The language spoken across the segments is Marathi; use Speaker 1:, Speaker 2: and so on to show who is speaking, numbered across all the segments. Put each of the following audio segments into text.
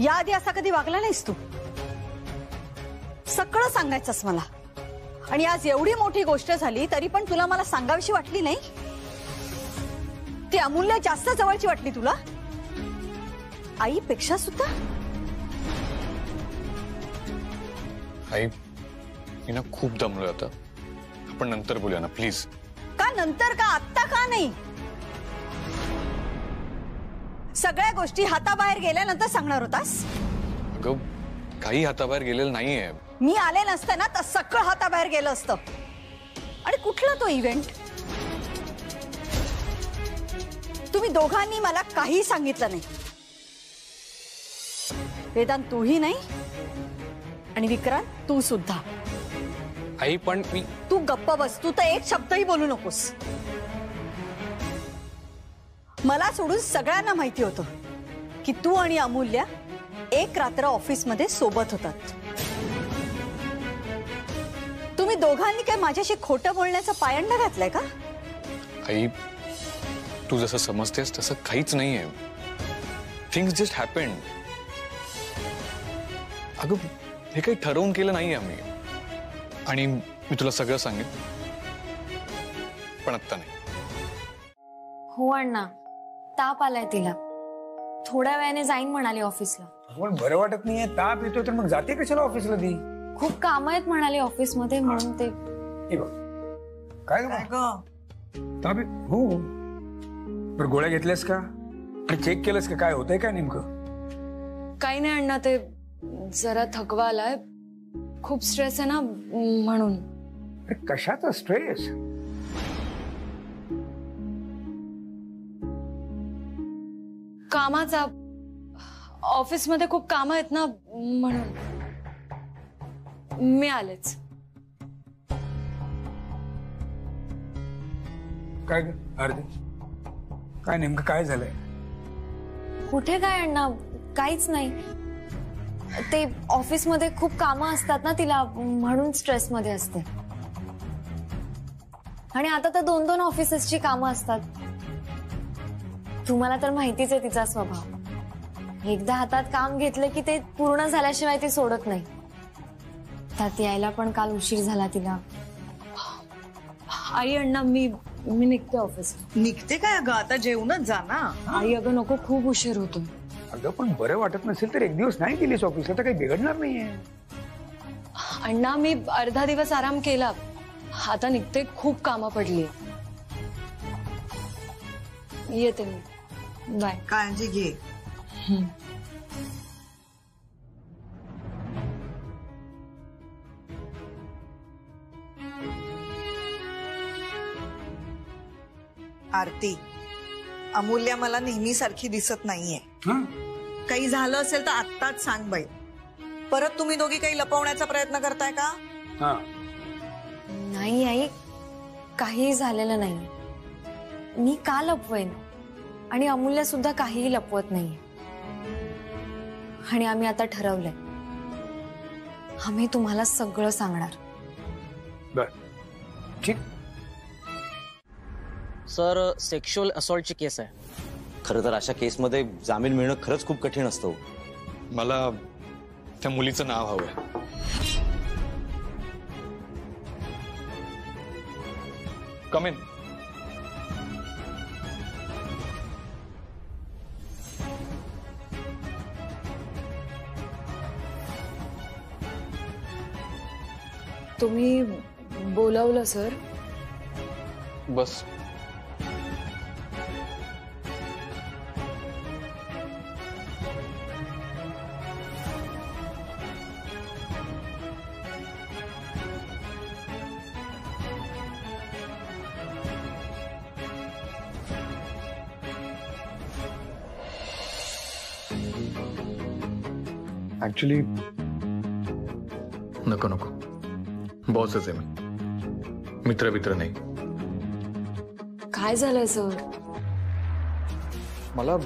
Speaker 1: याआधी असा कधी वागला नाहीस तू. सगळं सांगायचंस मला. आणि आज एवढी मोठी गोष्ट झाली तरी पण तुला मला सांगावीशी वाटली नाही. ती अमूल्य जास्त जवळची वाटली तुला आईपेक्षा सुद्धा.
Speaker 2: आई मी ना खूप दमलोय आता. आपण नंतर बोलूया ना प्लीज.
Speaker 1: का नंतर का आत्ता का नाही. सगळ्या गोष्टी हाताबाहेर गेल्यानंतर सांगणार होतास.
Speaker 2: अगं काही हाताबाहेर गेलेलं नाहीये.
Speaker 1: मी आले नसते ना तर सगळं हाताबाहेर गेलं असतं. आणि कुठला तो इव्हेंट. तुम्ही दोघांनी मला काही सांगितलं नाही. वेदांत तूही नाही आणि विक्रांत तू सुद्धा.
Speaker 2: आई पण मी.
Speaker 1: तू गप्प बस. तू तर एक शब्दही बोलू नकोस. मला सोडून सगळ्यांना माहिती होतं की तू आणि अमूल्य एक रात्र ऑफिसमध्ये सोबत होतात. तुम्ही दोघांनी काय माझ्याशी खोटं बोलण्याचा पायंडा घातलाय का.
Speaker 2: आई तू जसं समजतेस तसं काहीच नाहीये. Things just happened. अगं हे काही ठरवून केलं नाहीये आम्ही. आणि मी तुला सगळं सांगेन पण आत्ता नाही.
Speaker 3: हो अण्णा ताप आलाय तिला. थोड्या वेळाने जाईन म्हणाली ऑफिसला.
Speaker 4: पण बरं वाटत नाहीये. ताप येतोय तर मग जाते कशाला ऑफिसला ती.
Speaker 3: खूप काम आहेत म्हणाले ऑफिसमध्ये म्हणून ते.
Speaker 4: काय ताप हो. बरं गोळ्या घेतल्यास का आणि चेक केलंस का काय होतंय काय नेमकं.
Speaker 3: काही नाही अण्णा ते जरा थकवा आलाय. खूप स्ट्रेस आहे ना म्हणून.
Speaker 4: कशाचा स्ट्रेस.
Speaker 3: कामाचा. ऑफिसमध्ये खूप काम आहेत ना म्हणून. मी आलेच.
Speaker 4: काय अर्धी काय नेमकं काय झालंय.
Speaker 3: कुठे काय अण्णा काहीच नाही. ते ऑफिसमध्ये खूप कामं असतात ना तिला म्हणून स्ट्रेस मध्ये असते. आणि आता तर 2-2 ऑफिसेसची कामं असतात. तुम्हाला तर माहितीच आहे तिचा स्वभाव. एकदा हातात काम घेतलं की ते पूर्ण झाल्याशिवाय ती सोडत नाही. त्यात यायला पण काल उशीर झाला तिला. आई अण्णा मी निघते ऑफिस.
Speaker 1: निघते काय अगं आता जेवणच जा ना.
Speaker 3: आई अगं नको खूप उशीर होतो.
Speaker 4: अगं पण बरं वाटत नसेल तर एक दिवस नाही गेलीस ऑफिसला तर काही बिघडणार नाहीये.
Speaker 3: अण्णा मी अर्धा दिवस आराम केला. आता निघते. खूप कामं पडली. येते मी. बाय.
Speaker 1: काळजी घे.
Speaker 5: आरती अमूल्य मला नेहमी सारखी दिसत नाहीये. काही झालं असेल तर आत्ताच सांग बाई. परत तुम्ही दोघी काही लपवण्याचा प्रयत्न करताय का.
Speaker 3: नाही आई काही झालेलं नाही. मी का लपवेन. आणि अमूल्य सुद्धा काहीही लपवत नाहीये. आणि आम्ही आता ठरवलंय आम्ही तुम्हाला सगळं सांगणार.
Speaker 4: बर ठीक.
Speaker 6: सर सेक्शुअल असॉल्टची केस आहे.
Speaker 7: खरं तर अशा केसमध्ये जामीन मिळणं खरंच खूप कठीण असतं.
Speaker 2: मला त्या मुलीचं नाव हवंय. कम इन.
Speaker 3: तुम्ही बोलावलं सर.
Speaker 2: बस.
Speaker 4: ऍक्च्युली
Speaker 2: नको नको. बॉसच आहे मी. मित्र नाही.
Speaker 3: काय झालंय सर.
Speaker 2: मला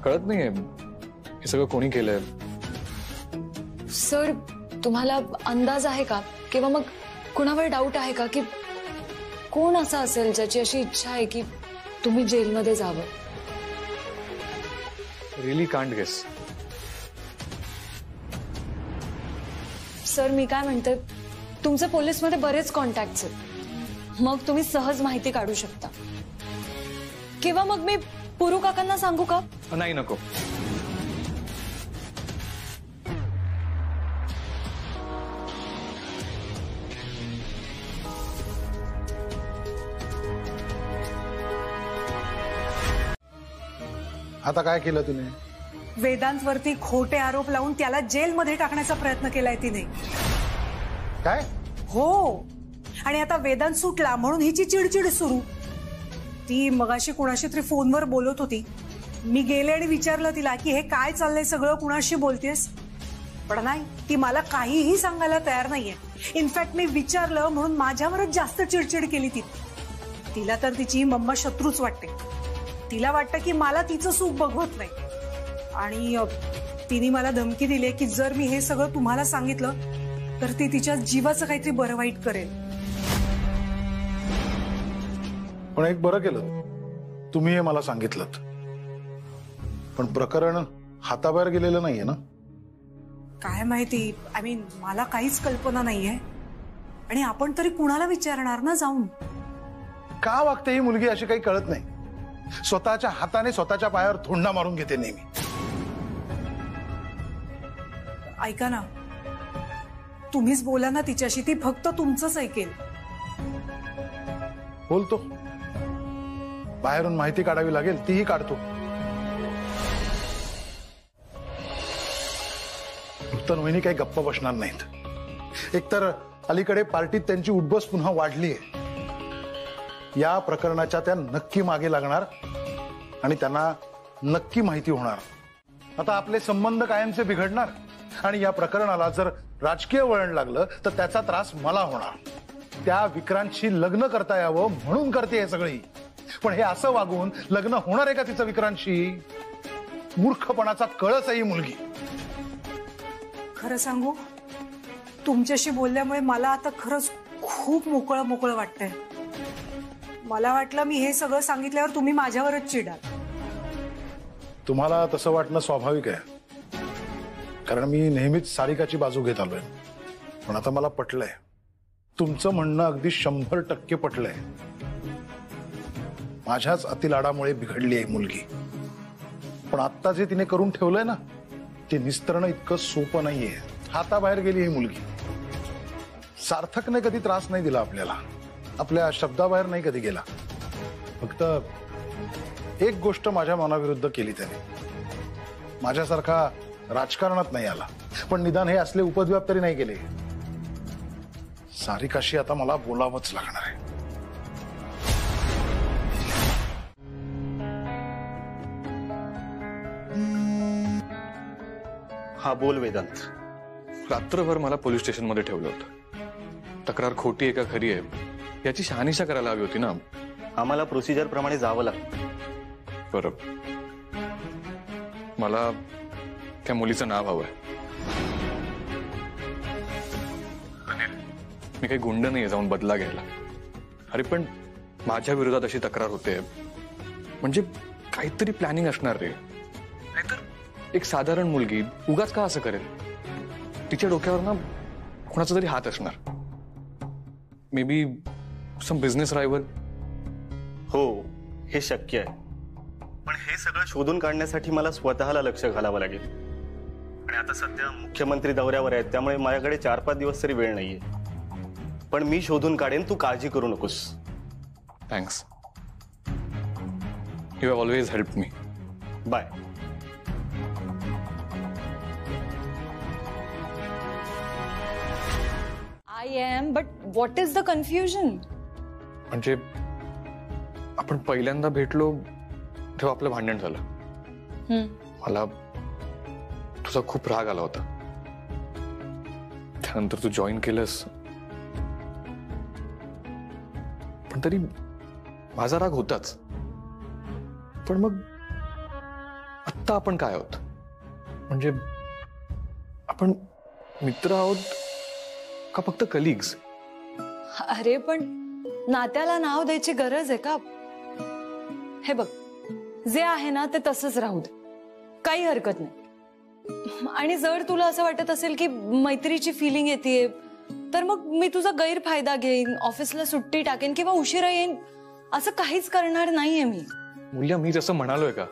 Speaker 2: कळत नाहीये हे सगळं कोणी केलंय.
Speaker 3: सर तुम्हाला अंदाज आहे का किंवा मग कुणावर डाऊट आहे का की कोण असं असेल ज्याची अशी इच्छा आहे की तुम्ही जेलमध्ये जावं.
Speaker 2: Really can't guess.
Speaker 3: सर मी काय म्हणते, तुमचे पोलीसमध्ये बरेच कॉन्टॅक्ट्स आहेत, मग तुम्ही सहज माहिती काढू शकता. किंवा मग मी पुरू काकांना सांगू का?
Speaker 2: नाही, नको.
Speaker 8: आता काय केलं तुम्ही?
Speaker 9: वेदांतवरती खोटे आरोप लावून त्याला जेलमध्ये टाकण्याचा प्रयत्न केलाय तिने.
Speaker 8: काय?
Speaker 9: हो, आणि आता वेदांत सुटला म्हणून हिची चिडचिड सुरू. ती मगाशी कुणाशी तरी फोनवर बोलत होती. मी गेले आणि विचारलं तिला की हे काय चाललंय सगळं, कुणाशी बोलतेस? पण नाही, ती मला काहीही सांगायला तयार नाहीये. इनफॅक्ट मी विचारलं म्हणून माझ्यावरच जास्त चिडचिड केली तिला तर तिची मम्मा शत्रूच वाटते. तिला वाटतं की मला तिचं सुख बघवत नाही. आणि तिने मला धमकी दिली की जर मी हे सगळं तुम्हाला सांगितलं तर ती तिच्या जीवाचं काहीतरी बरं वाईट करेल.
Speaker 8: पण एक बरं केलं तुम्ही हे मला सांगितलं. पण प्रकरण हाताबाहेर गेलेलं नाहीये ना?
Speaker 9: काय माहिती, आय मीन मला काहीच कल्पना नाहीये. आणि आपण तरी कुणाला विचारणार ना जाऊन?
Speaker 8: का वागते ही मुलगी अशी काही कळत नाही. स्वतःच्या हाताने स्वतःच्या पायावर थोंडा मारून घेते नेहमी.
Speaker 9: ऐका ना, तुम्हीच बोला ना तिच्याशी, ती फक्त तुमचंच ऐकेल.
Speaker 8: बोलतो, बाहेरून माहिती काढावी लागेल तीही काढतो. नूतन वहिनी काही गप्प बसणार नाहीत. एकतर अलीकडे पार्टीत त्यांची उठबस पुन्हा वाढलीय. या प्रकरणाच्या त्या नक्की मागे लागणार आणि त्यांना नक्की माहिती होणार. आता आपले संबंध कायमचे बिघडणार आणि या प्रकरणाला जर राजकीय वळण लागलं तर त्याचा त्रास मला होणार. त्या विक्रांतशी लग्न करता यावं म्हणून करते हे सगळी. पण हे असं वागून लग्न होणार आहे का तिचं विक्रांतशी? मूर्खपणाचा कळस आहे ही मुलगी.
Speaker 9: खरं सांगू, तुमच्याशी बोलल्यामुळे मला आता खरंच खूप मोकळं मोकळं वाटतंय. मला वाटलं मी हे सगळं सांगितल्यावर तुम्ही माझ्यावरच चिडाल.
Speaker 8: तुम्हाला तसं वाटणं स्वाभाविक आहे, कारण मी नेहमीच सारिकाची बाजू घेत आलोय. पण आता मला पटलंय, तुमचं म्हणणं अगदी 100% पटलंय. माझ्याच अतिलाडामुळे बिघडली आहे मुलगी. पण आता जे तिने करून ठेवलंय ना, ते निस्तरणं इतकं सोपं नाहीये. हाताबाहेर गेली ही मुलगी. सार्थकने कधी त्रास नाही दिला आपल्याला, आपल्या शब्दाबाहेर नाही कधी गेला. फक्त एक गोष्ट माझ्या मनाविरुद्ध केली त्याने. माझ्यासारखा राजकारणात नाही आला, पण निदान हे असले उपद्व्याप तरी नाही केले. सारिकाशी आता मला बोलावंच लागणार आहे.
Speaker 7: हा बोल वेदांत.
Speaker 2: रात्रभर मला पोलीस स्टेशन मध्ये ठेवलं होतं. तक्रार खोटी आहे का खरी आहे याची शहानिशा करायला हवी होती ना.
Speaker 7: आम्हाला प्रोसिजर प्रमाणे जावं लागतं.
Speaker 2: बरोबर. मला त्या मुलीचं नाव हवंय. मी काही गुंड नाहीये जाऊन बदला घ्यायला. अरे पण माझ्या विरोधात अशी तक्रार होते म्हणजे काहीतरी प्लॅनिंग असणार रे. नाहीतर एक साधारण मुलगी उगाच का असं करेल? तिच्या डोक्यावर ना कोणाचा तरी हात असणार. Maybe some business rival.
Speaker 7: हो, हे शक्य आहे. पण हे सगळं शोधून काढण्यासाठी मला स्वतःला लक्ष घालावं लागेल. आणि आता सध्या मुख्यमंत्री दौऱ्यावर आहेत, त्यामुळे माझ्याकडे 4-5 दिवस तरी वेळ नाहीये. पण मी शोधून काढेन, तू काळजी करू नकोस.
Speaker 2: Thanks. You have always helped me.
Speaker 7: Bye.
Speaker 3: I am, but what is the confusion?
Speaker 2: म्हणजे आपण पहिल्यांदा भेटलो तेव्हा आपलं भांडण झालं. मला तुझा खूप राग आला होता. त्यानंतर तू जॉईन केलंस, पण तरी माझा राग होताच. पण मग आत्ता आपण काय आहोत? म्हणजे आपण मित्र आहोत का फक्त कलिग्स?
Speaker 3: अरे पण नात्याला नाव द्यायची गरज आहे का? हे बघ, जे आहे ना ते तसंच राहू दे, काही हरकत नाही. आणि जर तुला असं वाटत असेल की मैत्रीची फिलिंग येते, तर मग मी तुझा गैरफायदा घेईन, ऑफिसला सुट्टी टाकेन किंवा उशिरा येईन, असं काहीच करणार नाहीये मी.
Speaker 2: मूल्या, मी जसं म्हणालोय का,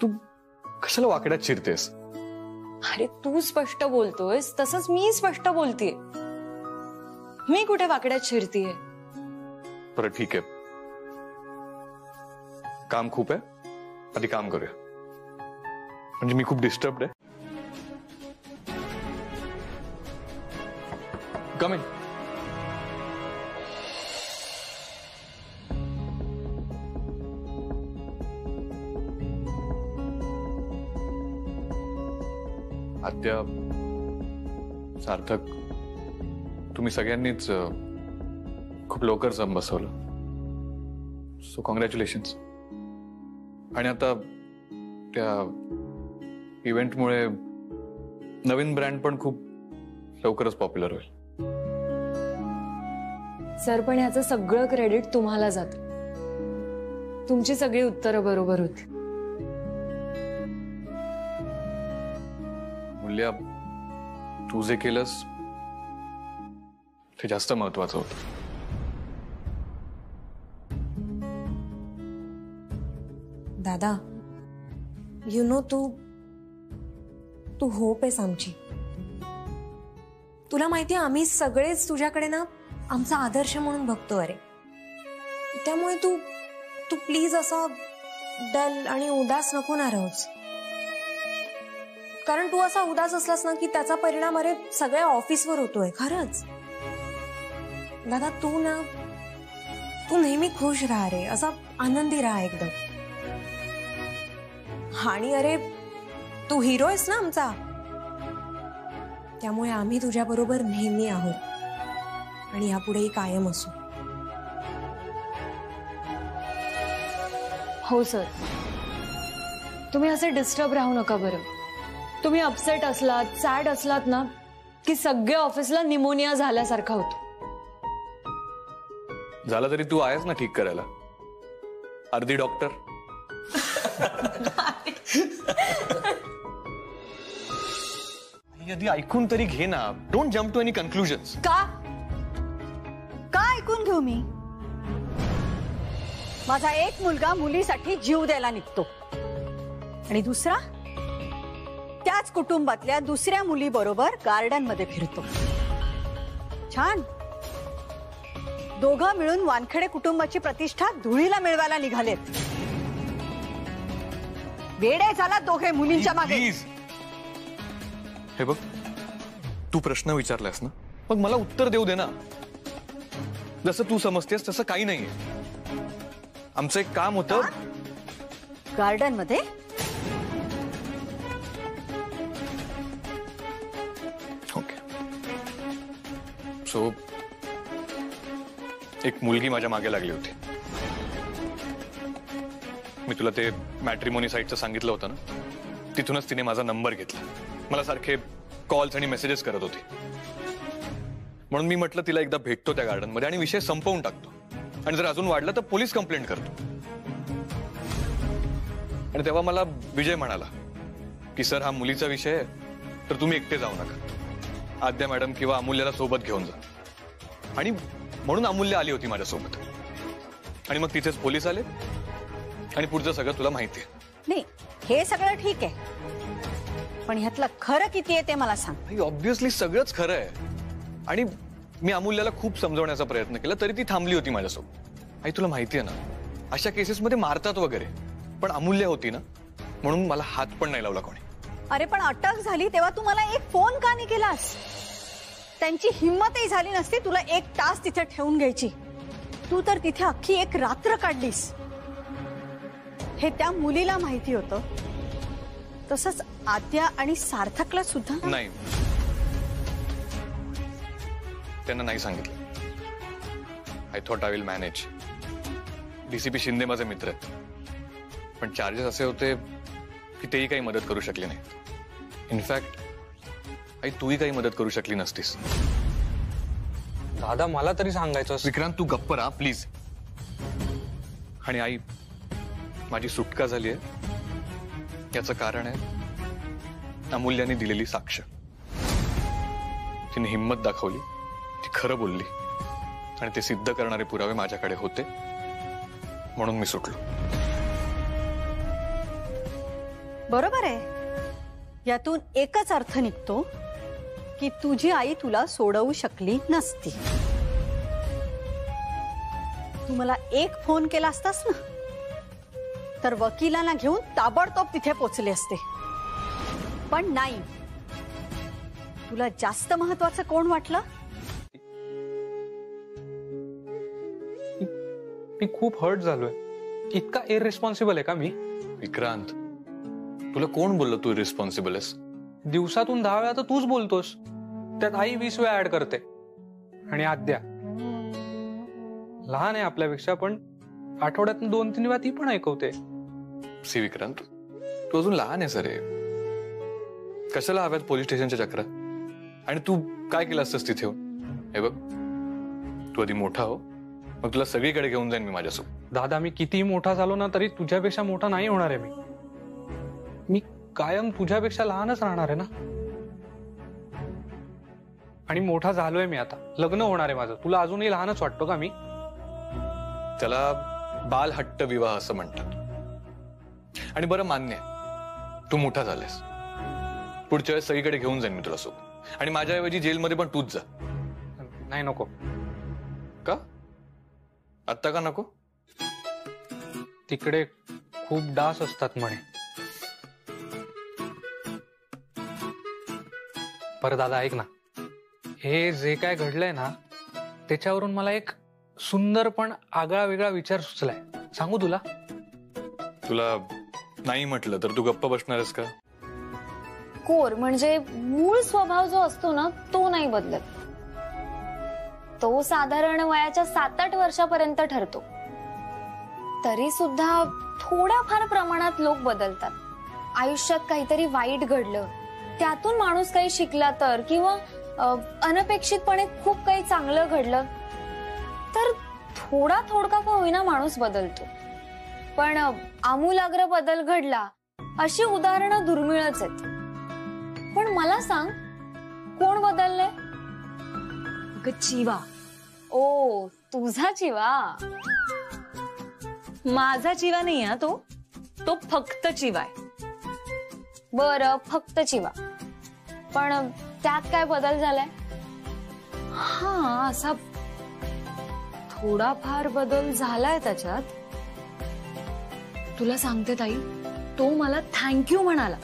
Speaker 2: तू कशाला वाकड्यात शिरतेस?
Speaker 3: अरे तू स्पष्ट बोलतोयस तसंच मी स्पष्ट बोलतेय. मी कुठे वाकड्यात शिरतीये?
Speaker 2: बरं ठीक आहे, काम खूप आहे, आधी काम करूया. म्हणजे मी खूप डिस्टर्ब्ड आहे. कम इन. आद्या, सार्थक, तुम्ही सगळ्यांनीच खूप लवकर जम बसवलं, सो कॉंग्रॅच्युलेशन्स. आणि आता त्या इव्हेंटमुळे नवीन ब्रँड पण खूप लवकरच पॉप्युलर होईल.
Speaker 3: सर, पण याचं सगळं क्रेडिट तुम्हाला जातं. तुमची सगळी उत्तरं बरोबर होती.
Speaker 2: मूल्या, तू जे केलंस ते जास्त महत्वाचं होतं.
Speaker 10: दादा, यु नो, तू होप आहेस आमची. तुला माहितीये, आम्ही सगळेच तुझ्याकडे ना आमचा आदर्श म्हणून बघतो. अरे त्यामुळे तू प्लीज असा डल आणि उदास नको ना राहूच. कारण तू असा उदास असलास ना की त्याचा परिणाम अरे सगळ्या ऑफिसवर होतोय. खरंच दादा, तू नेहमी खुश राहा रे, असा आनंदी राहा एकदम. आणि अरे तू हिरो आहेस ना आमचा, त्यामुळे आम्ही तुझ्या बरोबर नेहमी आहोत आणि यापुढेही कायम असू.
Speaker 3: हो सर, तुम्ही असे डिस्टर्ब राहू नका बरं. तुम्ही अपसेट असलात, सॅड असलात ना की सगळ्या ऑफिसला निमोनिया झाल्यासारखा होतो.
Speaker 2: झाला तरी तू आहेस ना ठीक करायला, अर्धी डॉक्टर. आधी ऐकून तरी घे ना. Don't jump to any conclusions.
Speaker 1: का ऐकून घेऊ मी? माझा एक मुलगा मुलीसाठी जीव द्यायला निघतो आणि दुसरा त्याच कुटुंबातल्या दुसऱ्या मुली बरोबर गार्डन मध्ये फिरतो. छान, दोघं मिळून वानखेडे कुटुंबाची प्रतिष्ठा धुळीला मिळवायला निघालेत. वेडे झाला दोघे मुलींच्या मागे.
Speaker 2: हे बघ, तू प्रश्न विचारलास ना, मग मला उत्तर देऊ दे ना. जसं तू समजतेस तसं काही नाहीये. आमचं एक काम होतं
Speaker 1: गार्डन मध्ये.
Speaker 2: ओके, सो एक मुलगी माझ्या मागे लागली होती. मी तुला ते मॅट्रिमोनी साईटचं सांगितलं होतं ना, तिथूनच तिने माझा नंबर घेतला. मला सारखे कॉल्स आणि मेसेजेस करत होती. म्हणून मी म्हटलं तिला एकदा भेटतो त्या गार्डन मध्ये आणि विषय संपवून टाकतो. आणि जर अजून वाढलं तर पोलीस कंप्लेंट करतो. आणि तेव्हा मला विजय म्हणाला की सर, हा मुलीचा विषय आहे तर तुम्ही एकटे जाऊ नका, आद्या मॅडम किंवा अमूल्याला सोबत घेऊन जा. आणि म्हणून अमूल्य आली होती माझ्यासोबत. आणि मग तिथेच पोलीस आले आणि पुढचं सगळं तुला माहिती आहे.
Speaker 1: नाही, हे सगळं ठीक आहे, पण ह्यातलं खरं किती आहे ते मला सांग.
Speaker 2: ऑब्व्हियसली सगळंच खरं आहे. आणि मी अमूल्याला खूप समजवण्याचा प्रयत्न केला तरी ती थांबली होती माझ्यासोबत. आई, तुला माहिती आहे ना, अशा केसेसमध्ये मारतात वगैरे, पण अमूल्य होती ना म्हणून मला हात पण नाही लावला कोणी.
Speaker 1: अरे पण अटक झाली तेव्हा तू मला एक फोन का नाही केलास? त्यांची हिंमतही झाली नसती तुला एक तास तिथे ठेवून घ्यायची. तू तर तिथे अख्खी एक रात्र काढलीस. हे त्या मुलीला माहिती होतं, तसंच आद्या आणि सार्थकला सुद्धा.
Speaker 2: नाही, त्यांना नाही सांगितलं. I thought I will manage. DCP Shinde माझे मित्र आहेत, पण चार्जेस असे होते की तेही काही मदत करू शकले नाही. इनफॅक्ट आई, तूही काही मदत करू शकली नसतीस.
Speaker 11: दादा, मला तरी सांगायचं.
Speaker 2: विक्रांत, तू गप्प राहा प्लीज. आणि आई, माझी सुटका झाली आहे याचं कारण आहे अमूल्याने दिलेली साक्ष. तिने हिम्मत दाखवली, ती खरं बोलली आणि ते सिद्ध करणारे पुरावे माझ्याकडे होते, म्हणून मी सुटलो.
Speaker 1: बरोबर आहे. यातून एकच अर्थ निघतो की तुझी आई तुला सोडवू शकली नसती. तू मला एक फोन केला असतास ना, तर वकिलांना घेऊन ताबडतोब तिथे पोचले असते. पण नाही, तुला जास्त महत्वाचं कोण वाटलं?
Speaker 11: मी खूप हर्ट झालोय. इतका इररिस्पॉन्सिबल आहे का मी?
Speaker 2: विक्रांत, तुला कोण बोललं तू रिस्पॉन्सिबल आहेस?
Speaker 11: दिवसातून 10 वेळा तर तूच बोलतोस, त्यात आई 20 वेळा ऍड करते. आणि आद्या लहान आहे आपल्यापेक्षा, पण आठवड्यातून 2-3 वेळा ती पण ऐकवते.
Speaker 2: सी विक्रांत, तू अजून लहान आहेस रे. कशाला हव्यात पोलीस स्टेशनच्या चक्र? आणि तू काय केलं असतंस तिथे? हे बघ, तू आधी मोठा हो, मग तुला सगळीकडे घेऊन जाईन मी माझ्यासोबत.
Speaker 11: दादा, मी कितीही मोठा झालो ना तरी तुझ्यापेक्षा मोठा नाही होणार आहे. मी कायम तुझ्यापेक्षा लहानच राहणार आहे ना. आणि मोठा झालोय मी आता, लग्न होणार आहे माझं. तुला अजूनही लहानच वाटतो का मी?
Speaker 2: त्याला बालहट्ट विवाह असं म्हणतात. आणि बरं, मान्य आहे तू मोठा झालास. पुढच्या वेळेस सगळीकडे घेऊन जाईन मी तुला सोबत. आणि माझ्याऐवजी जेलमध्ये पण तूच जा.
Speaker 11: नाही, नको.
Speaker 2: का? आत्ता का नको?
Speaker 11: तिकडे खूप डास असतात म्हणे. पर दादा ऐक ना, हे जे काय घडलंय ना त्याच्यावरून मला एक सुंदर पण आगळा वेगळा विचार सुचलाय. सांगू तुला?
Speaker 2: तुला नाही म्हटलं तर तू गप्प बसणारस का?
Speaker 3: कोर म्हणजे मूळ स्वभाव जो असतो ना तो नाही बदलत. तो साधारण वयाच्या 7-8 वर्षापर्यंत ठरतो. तरी सुद्धा थोड्याफार प्रमाणात लोक बदलतात. आयुष्यात काहीतरी वाईट घडलं, त्यातून माणूस काही शिकला तर, किंवा अनपेक्षितपणे खूप काही चांगलं घडलं तर थोडका का होईना माणूस बदलतो. पण आमूलाग्र बदल घडला अशी उदाहरणं दुर्मिळच आहेत. पण मला सांग, कोण बदललंय?
Speaker 1: चिवा.
Speaker 3: ओ, तुझा चिवा?
Speaker 1: माझा चिवा नाही हा तो फक्त चिवा आहे.
Speaker 3: बरं, फक्त चिवा. पण त्यात काय बदल झालाय?
Speaker 1: हा, असा थोडाफार बदल झालाय त्याच्यात. तुला सांगते ताई, तो मला थँक्यू म्हणाला.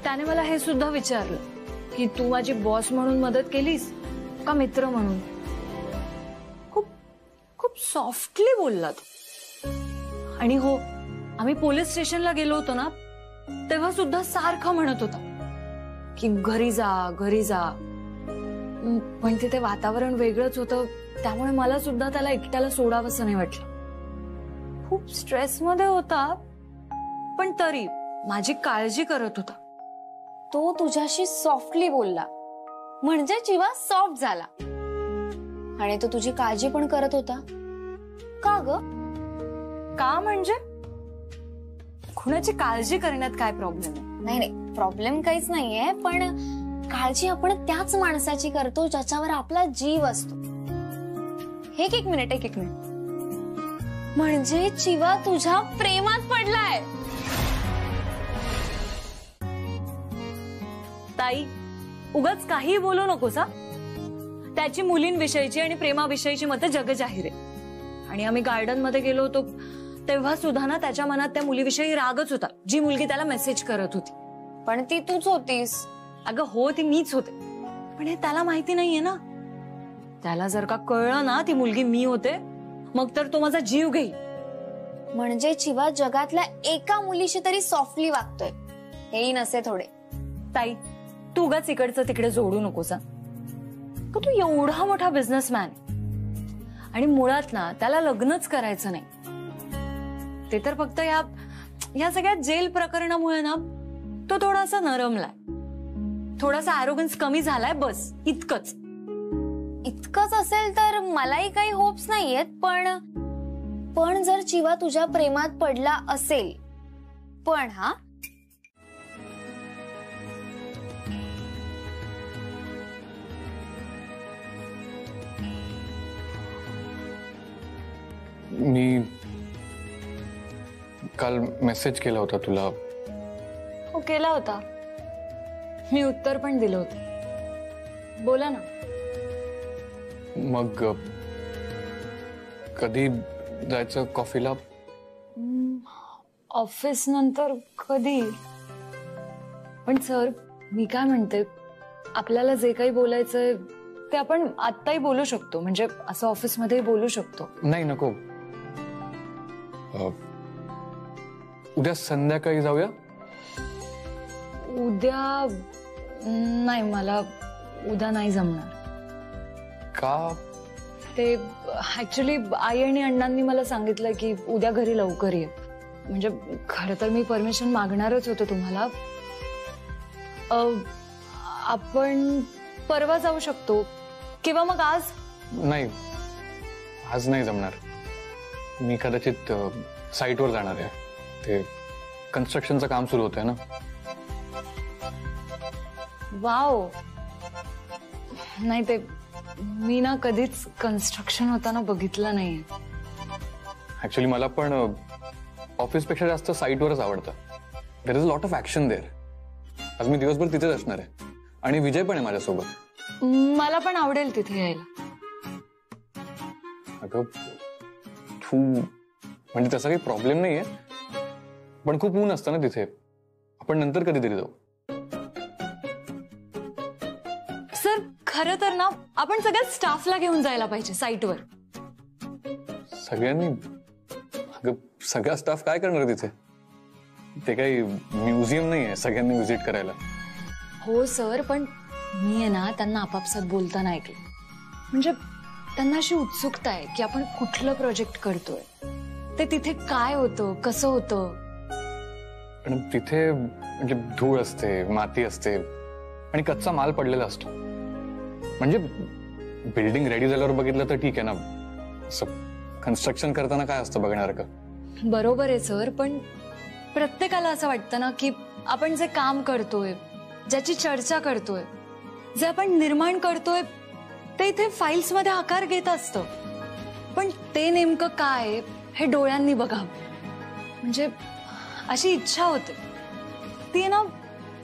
Speaker 1: त्याने मला हे सुद्धा विचारलं की तू माझी बॉस म्हणून मदत केलीस का मित्र म्हणून. खूप खूप सॉफ्टली बोलला तो. आणि हो, आम्ही पोलीस स्टेशनला गेलो होतो ना तेव्हा सुद्धा सारखं म्हणत होता की घरी जा घरी जा. पण तिथे वातावरण वेगळंच होतं, त्यामुळे मला सुद्धा त्याला एकट्याला सोडावंसं नाही वाटलं. खूप स्ट्रेस मध्ये होता, पण तरी माझी काळजी करत होता.
Speaker 3: तो तुझ्याशी सॉफ्टली बोलला म्हणजे चिवा सॉफ्ट झाला. आणि तो तुझी काळजी पण करत होता का ग?
Speaker 1: का म्हणजे? कुणाची काळजी करण्यात काय प्रॉब्लेम आहे?
Speaker 3: नाही नाही, प्रॉब्लेम काहीच नाहीये, पण काळजी आपण त्याच माणसाची करतो ज्याच्यावर आपला जीव असतो. एक मिनिट. म्हणजे चिवा तुझ्या प्रेमात पडलाय.
Speaker 1: ताई, उगाच काही बोलू नकोस हा. त्याची मुलींविषयीची आणि प्रेमाविषयीची मतं जगजाहीर आहे. आणि आम्ही गार्डन मध्ये गेलो होतो तेव्हा सुद्धा ना त्याच्या मनात त्या मुलीविषयी रागच होता, जी मुलगी त्याला मेसेज करत होती.
Speaker 3: पण ती तूच होतीस.
Speaker 1: अगं हो, ती मीच होते, पण हे त्याला माहिती नाहीये ना. त्याला जर का कळलं ना ती मुलगी मी होते, मग तर तो माझा जीव घेईल.
Speaker 3: म्हणजे चिवा जगातल्या एका मुलीशी तरी सॉफ्टली वागतोय, हेही नसे थोडे.
Speaker 1: ताई, तू उगाच इकडचं तिकडे जोडू नकोस. तू एवढा मोठा बिझनेसमॅन आणि मुळात ना त्याला लग्नच करायचं नाही. ते तर फक्त या सगळ्या जेल प्रकरणामुळे ना तो थोडासा नरमलाय, थोडासा ॲरोगन्स कमी झालाय, बस इतकंच.
Speaker 3: इतकंच असेल तर मलाही काही होप्स नाहीयेत.
Speaker 12: पण जर चिवा तुझ्या प्रेमात पडला असेल, पण हा
Speaker 2: मी काल मेसेज केला होता तुला.
Speaker 3: हो केला होता, मी उत्तर पण दिलं होतं. बोला ना.
Speaker 2: मग कधी जायचं कॉफीला?
Speaker 3: ऑफिस नंतर कधी? पण सर मी काय म्हणते, आपल्याला जे काही बोलायचंय ते आपण आत्ताही बोलू शकतो, म्हणजे असं ऑफिसमध्ये बोलू शकतो.
Speaker 2: नाही नको, उद्या संध्याकाळी जाऊया.
Speaker 3: उद्या नाही, मला उद्या नाही जमणार.
Speaker 2: का?
Speaker 3: ते ऍक्च्युली आई आणि अण्णांनी मला सांगितलं की उद्या घरी लवकर ये. म्हणजे खरं तर मी परमिशन मागणारच होते तुम्हाला. आपण परवा जाऊ शकतो किंवा मग आज.
Speaker 2: नाही, आज नाही जमणार. मी कदाचित साईटवर जाणार आहे. ते कन्स्ट्रक्शनचं काम सुरू होतंय ना.
Speaker 3: वाव. नाही, ते मी ना कधीच कन्स्ट्रक्शन होताना बघितलं नाही.
Speaker 2: ऍक्च्युली मला पण ऑफिसपेक्षा जास्त साईटवरच आवडतं. There is lot of action there. आज मी दिवसभर तिथेच असणार आहे आणि विजय पण आहे माझ्यासोबत.
Speaker 3: मला पण आवडेल तिथे यायला.
Speaker 2: अगं तू म्हणजे तसा काही प्रॉब्लेम नाहीये, पण खूप ऊन असतं ना तिथे. आपण नंतर कधीतरी जाऊ.
Speaker 3: सर खरं तर ना आपण सगळ्या स्टाफला घेऊन जायला पाहिजे साईटवर.
Speaker 2: सगळ्यांनी? अगं सगळा स्टाफ काय करणार तिथे? ते काही म्युझियम नाहीये सगळ्यांनी व्हिजिट करायला.
Speaker 3: हो सर, पण मी आहे ना त्यांना आपापसात बोलताना ऐकलं. म्हणजे त्यांना अशी उत्सुकता आहे की आपण कुठलं प्रोजेक्ट करतोय, ते तिथे काय होतं, कसं होतं.
Speaker 2: पण तिथे म्हणजे धूळ असते, माती असते आणि कच्चा माल पडलेला असतो. म्हणजे बिल्डिंग रेडी झाल्यावर बघितलं तर ठीक आहे ना, असं कन्स्ट्रक्शन करताना काय असतं बघण्यासारखं.
Speaker 3: बरोबर आहे सर, पण प्रत्येकाला असं वाटतं ना की आपण जे काम करतोय, ज्याची चर्चा करतोय, जे आपण निर्माण करतोय, ते इथे फाईल्स मध्ये आकार घेत असतं. पण ते नेमकं काय हे डोळ्यांनी बघावं. म्हणजे अशी इच्छा होते. ती ना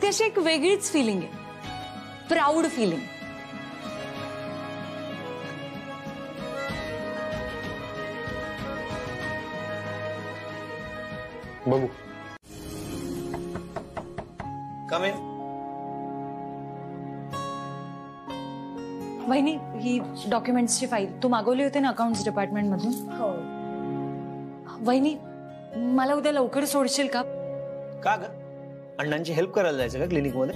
Speaker 3: ती अशी एक वेगळीच फिलिंग आहे, प्राऊड फिलिंग.
Speaker 2: बघू.
Speaker 13: कम
Speaker 3: वहिनी, ही डॉक्युमेंट्सची फाईल तू मागवली होती ना अकाउंट्स डिपार्टमेंट मधून?
Speaker 10: हो.
Speaker 3: वहिनी मला उद्या लवकर सोडशील का?
Speaker 13: का ग? अण्णांची हेल्प करायला जायचं का क्लिनिक मध्ये?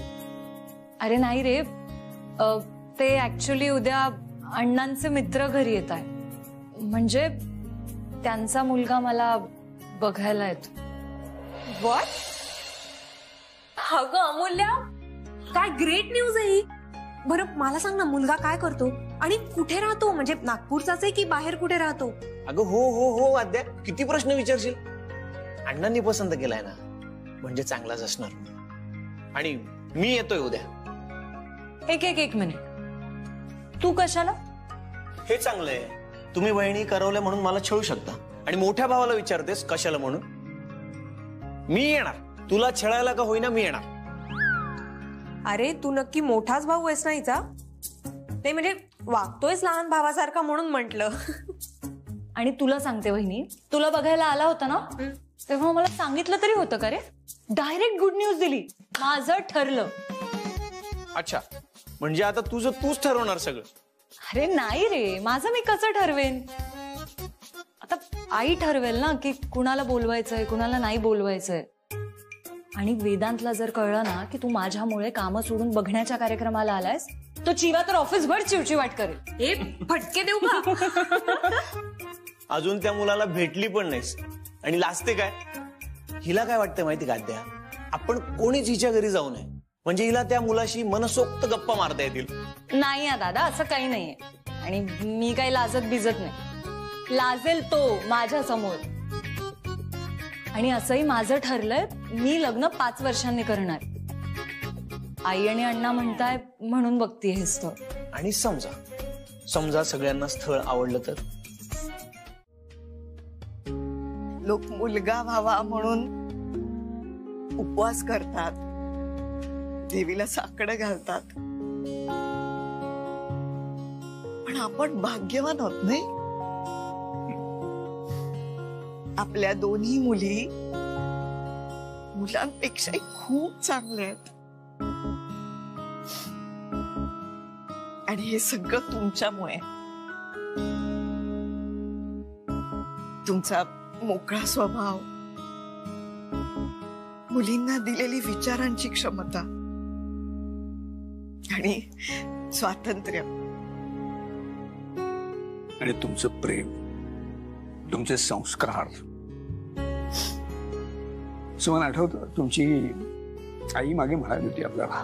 Speaker 3: अरे नाही रे, ते ऍक्च्युली उद्या अण्णांचे मित्र घरी येत आहे. म्हणजे त्यांचा मुलगा मला बघायला येतो.
Speaker 10: व्हॉट? अगं अमूल्या, काय ग्रेट न्यूज आहे ही. बरं मला सांग ना, मुलगा काय करतो आणि कुठे राहतो? म्हणजे नागपूरचाच आहे की बाहेर कुठे राहतो?
Speaker 13: अगं हो हो हो आद्या, किती प्रश्न विचारशील. अण्णांनी पसंत केलाय ना, म्हणजे चांगलाच असणार. आणि मी येतोय उद्या.
Speaker 3: एक मिनिट, तू कशाला?
Speaker 13: हे चांगलं आहे, तुम्ही वहिनी करवल्या म्हणून मला छळू शकता आणि मोठ्या भावाला विचारतेस कशाला म्हणून. मी येणार, तुला छळायला का होईना मी येणार.
Speaker 10: अरे तू नक्की मोठाच भाऊ आहेस ना हिचा? ते म्हणजे वागतोयस लहान भावासारखा म्हणून म्हंटल.
Speaker 3: आणि तुला सांगते वहिनी, तुला बघायला आला होता ना तेव्हा मला सांगितलं तरी होतं का रे? डायरेक्ट गुड न्यूज दिली, माझं ठरलं.
Speaker 13: अच्छा, म्हणजे आता तुझं तूच ठरवणार सगळं?
Speaker 3: अरे नाही रे, माझं मी कसं ठरवेन? आता आई ठरवेल ना की कुणाला बोलवायचंय कुणाला नाही बोलवायचंय. आणि वेदांतला जर कळलं ना की तू माझ्यामुळे कामं सोडून बघण्याच्या कार्यक्रमाला आलायस, तो चिवा तर ऑफिसभर चिवचिवाट करेल.
Speaker 10: हे फटके देऊ का?
Speaker 13: अजून त्या मुलाला भेटली पण नाहीस आणि लाजते काय? हिला काय वाटतंय माहिती का आद्या, आपण कोणीच हिच्या घरी जाऊ नये, म्हणजे हिला त्या मुलाशी मनसोक्त गप्पा मारता येतील.
Speaker 3: नाही दादा, असं काही नाहीये. आणि मी काही लाजत भिजत नाही. लाजेल तो माझ्या समोर. आणि असंही माझं ठरलंय, मी लग्न 5 वर्षांनी करणार. आई आणि अण्णा म्हणताय म्हणून बघतीये हे स्थळ.
Speaker 13: आणि समजा सगळ्यांना स्थळ आवडलं तर
Speaker 5: लोक मुलगा व्हावा म्हणून उपवास करतात, देवीला साकडं घालतात. पण आपण भाग्यवान आहोत नाही. आपल्या दोन्ही मुली मुलांपेक्षाही खूप चांगल्या आहेत. आणि हे सगळं तुमच्यामुळे. तुमचा मोकळा स्वभाव, मुलींना दिलेली विचारांची क्षमता आणि स्वातंत्र्य.
Speaker 4: आणि तुमचं प्रेम, तुमचे संस्कार. मला आठवतं तुमची आई मागे म्हणाली होती आपल्याला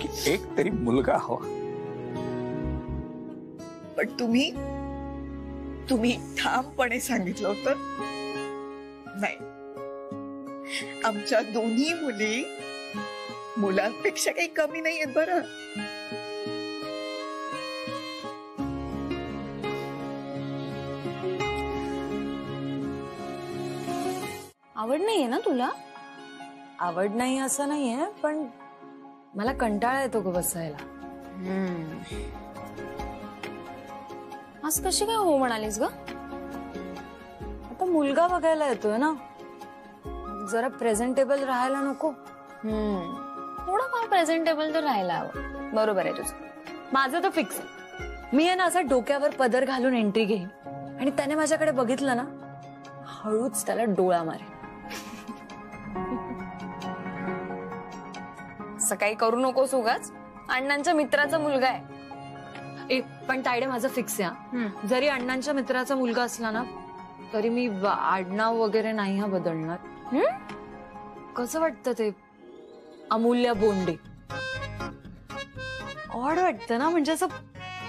Speaker 4: की एक तरी मुलगा हवा.
Speaker 5: पण तुम्ही ठामपणे सांगितलं होतं नाही. आमच्या दोन्ही मुली मुलांपेक्षा काही कमी नाही आहेत बरं.
Speaker 3: आवड नाहीये ना तुला? आवड नाही असं नाहीये, पण मला कंटाळा येतो ग बसायला.
Speaker 12: आज कशी काय हो म्हणालीस ग?
Speaker 3: आता मुलगा बघायला येतोय ना, जरा प्रेझेंटेबल राहायला नको?
Speaker 12: थोडंफार प्रेझेंटेबल तर राहायला हवं. बरोबर आहे तुझं.
Speaker 3: माझं तर फिक्स आहे. मी आहे ना असं डोक्यावर पदर घालून एंट्री घेईन आणि त्याने माझ्याकडे बघितलं ना, हळूच त्याला डोळा मारेन.
Speaker 12: असं काही करू नकोस उगाच. अण्णांच्या मित्राचा मुलगा आहे.
Speaker 3: पण तायडे माझं फिक्स आहे. जरी अण्णांच्या मित्राचा मुलगा असला ना, तरी मी आडनाव वगैरे नाही हा बदलणार. कसं वाटतं ते अमूल्य बोंडे? ऑड वाटतं ना, म्हणजे असं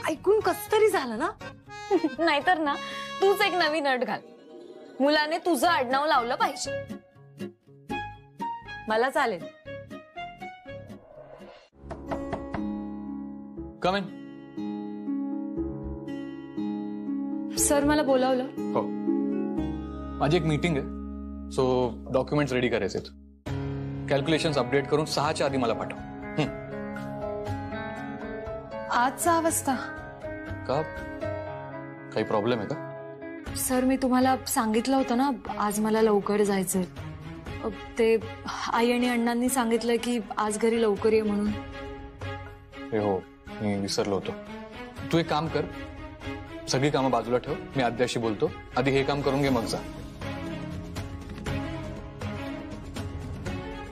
Speaker 3: ऐकून कस तरी झालं ना.
Speaker 12: नाहीतर ना तूच एक नवीन अट घाल. मुलाने तुझं आडनाव लावलं पाहिजे.
Speaker 3: मला चालेल.
Speaker 2: कम इन.
Speaker 3: सर मला बोलावलं?
Speaker 2: हो, माझी एक मीटिंग आहे, सो डॉक्युमेंट्स रेडी करायचे. कॅल्क्युलेशन्स अपडेट करून 6च्या आधी मला पाठव.
Speaker 3: आज 6 वाजता?
Speaker 2: का, काही प्रॉब्लेम आहे का?
Speaker 3: सर मी तुम्हाला सांगितलं होतं ना आज मला लवकर जायचंय. ते आई आणि अण्णांनी सांगितलं की आज घरी लवकर ये म्हणून.
Speaker 2: हो, मी विसरलो होतो. तू एक काम कर, सगळी कामं बाजूला ठेव, मी आद्याशी बोलतो. आधी हे काम करून घे, मग जा.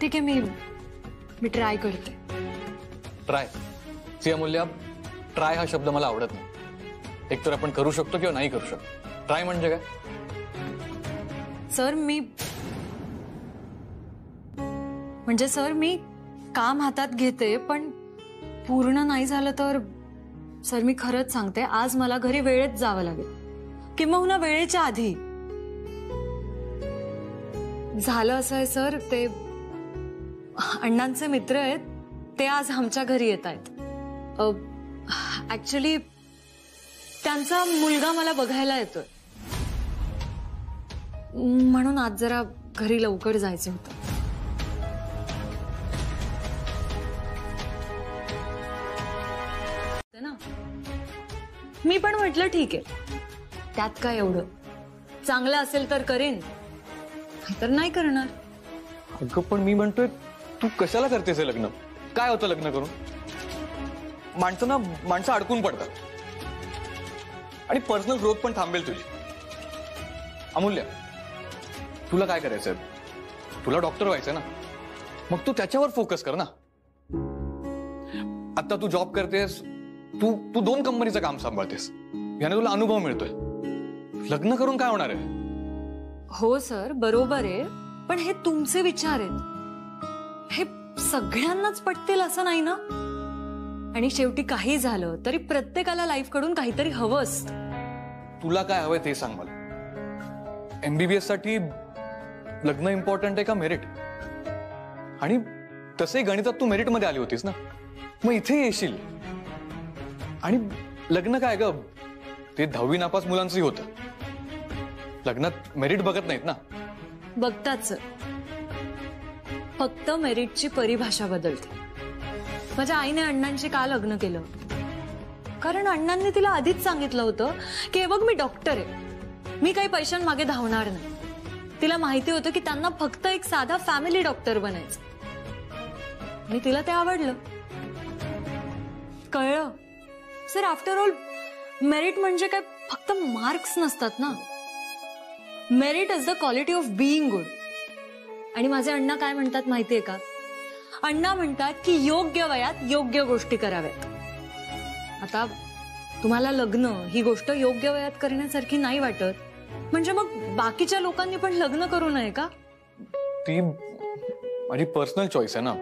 Speaker 3: ठीक आहे, मी ट्राय करते.
Speaker 2: ट्राय? सी अमूल्य, ट्राय हा शब्द मला आवडत नाही. एकतर आपण करू शकतो किंवा नाही करू शकतो. ट्राय म्हणजे काय?
Speaker 3: सर मी काम हातात घेते, पण पूर्ण नाही झालं तर सर मी खरंच सांगते, आज मला घरी वेळेत जावं लागेल, किंबहुना वेळेच्या आधी. झालं असं आहे सर, ते अण्णांचे मित्र आहेत, ते आज आमच्या घरी येत आहेत. ऍक्च्युली त्यांचा मुलगा मला बघायला येतोय, म्हणून आज जरा घरी लवकर जायचं होतं. ना मी पण म्हटलं ठीक आहे, त्यात काय एवढं. चांगलं असेल तर करेन, तर नाही करणार.
Speaker 2: अगं पण मी म्हणतोय, तू कशाला करतेस हे लग्न? काय होतं लग्न करून? माणसं अडकून पडतात आणि पर्सनल ग्रोथ पण थांबेल तुझी. अमूल्य, तुला काय करायचंय? तुला डॉक्टर व्हायचंय ना, मग तू त्याच्यावर फोकस कर ना. आता तू जॉब करतेस, तू 2 कंपनीचं काम सांभाळतेस, याने तुला अनुभव मिळतोय. लग्न करून काय होणार आहे?
Speaker 3: हो सर, बरोबर आहे, पण हे तुमचे विचार आहेत, हे सगळ्यांनाच पटतील असं नाही ना. आणि शेवटी काही झालं तरी प्रत्येकाला लाईफ कडून काहीतरी हवं असतं.
Speaker 2: तुला काय हवंय ते सांग मला. MBBS साठी लग्न इम्पॉर्टंट आहे का मेरिट? आणि तसंही गणितात तू मेरिट मध्ये आली होतीस ना, मग इथे येशील. आणि लग्न काय ग, ते 10वी नापास मुलांचंही होतं. लग्नात मेरिट बघत नाहीत ना.
Speaker 3: बघतात सर, फक्त मेरिटची परिभाषा बदलते. माझ्या आईने अण्णांशी का लग्न केलं? कारण अण्णांनी तिला आधीच सांगितलं होतं की हे बघ मी डॉक्टर आहे, मी काही पैशांमागे धावणार नाही. तिला माहिती होतं की त्यांना फक्त एक साधा फॅमिली डॉक्टर बनायचं. मी तिला ते आवडलं. कळलं सर, आफ्टर ऑल मेरिट म्हणजे काय फक्त मार्क्स नसतात ना. Merit is the quality of being good. आणि माझे अण्णा काय म्हणतात माहितीये का? अण्णा म्हणतात की योग्य वयात योग्य गोष्टी कराव्यात. आता तुम्हाला लग्न ही गोष्ट योग्य वयात करण्यासारखी नाही वाटत, म्हणजे मग बाकीच्या लोकांनी पण लग्न करू नये का?
Speaker 2: ती माझी पर्सनल चॉईस आहे ना.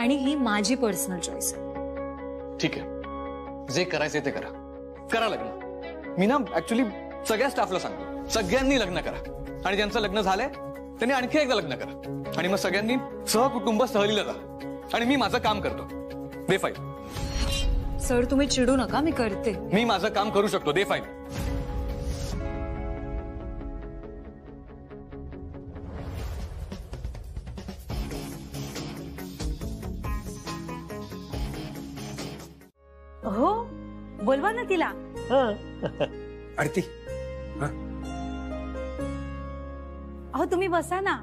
Speaker 3: आणि ही माझी पर्सनल चॉईस आहे.
Speaker 2: ठीक आहे, जे करायचे ते करा लग्न. मी ना ऍक्च्युली सगळ्या स्टाफला सांगतो, सगळ्यांनी लग्न करा. आणि ज्यांचं लग्न झालंय त्यांनी आणखी एकदा लग्न करा. आणि मग सगळ्यांनी सहकुटुंब सहलीला जा. आणि मी माझं काम करतो, दे फाईल.
Speaker 3: सर तुम्ही चिडू नका, मी करते.
Speaker 2: मी माझं काम करू शकतो, दे फाईल.
Speaker 9: हो बोलवा ना तिला.
Speaker 4: आरती,
Speaker 9: अहो तुम्ही बसा ना.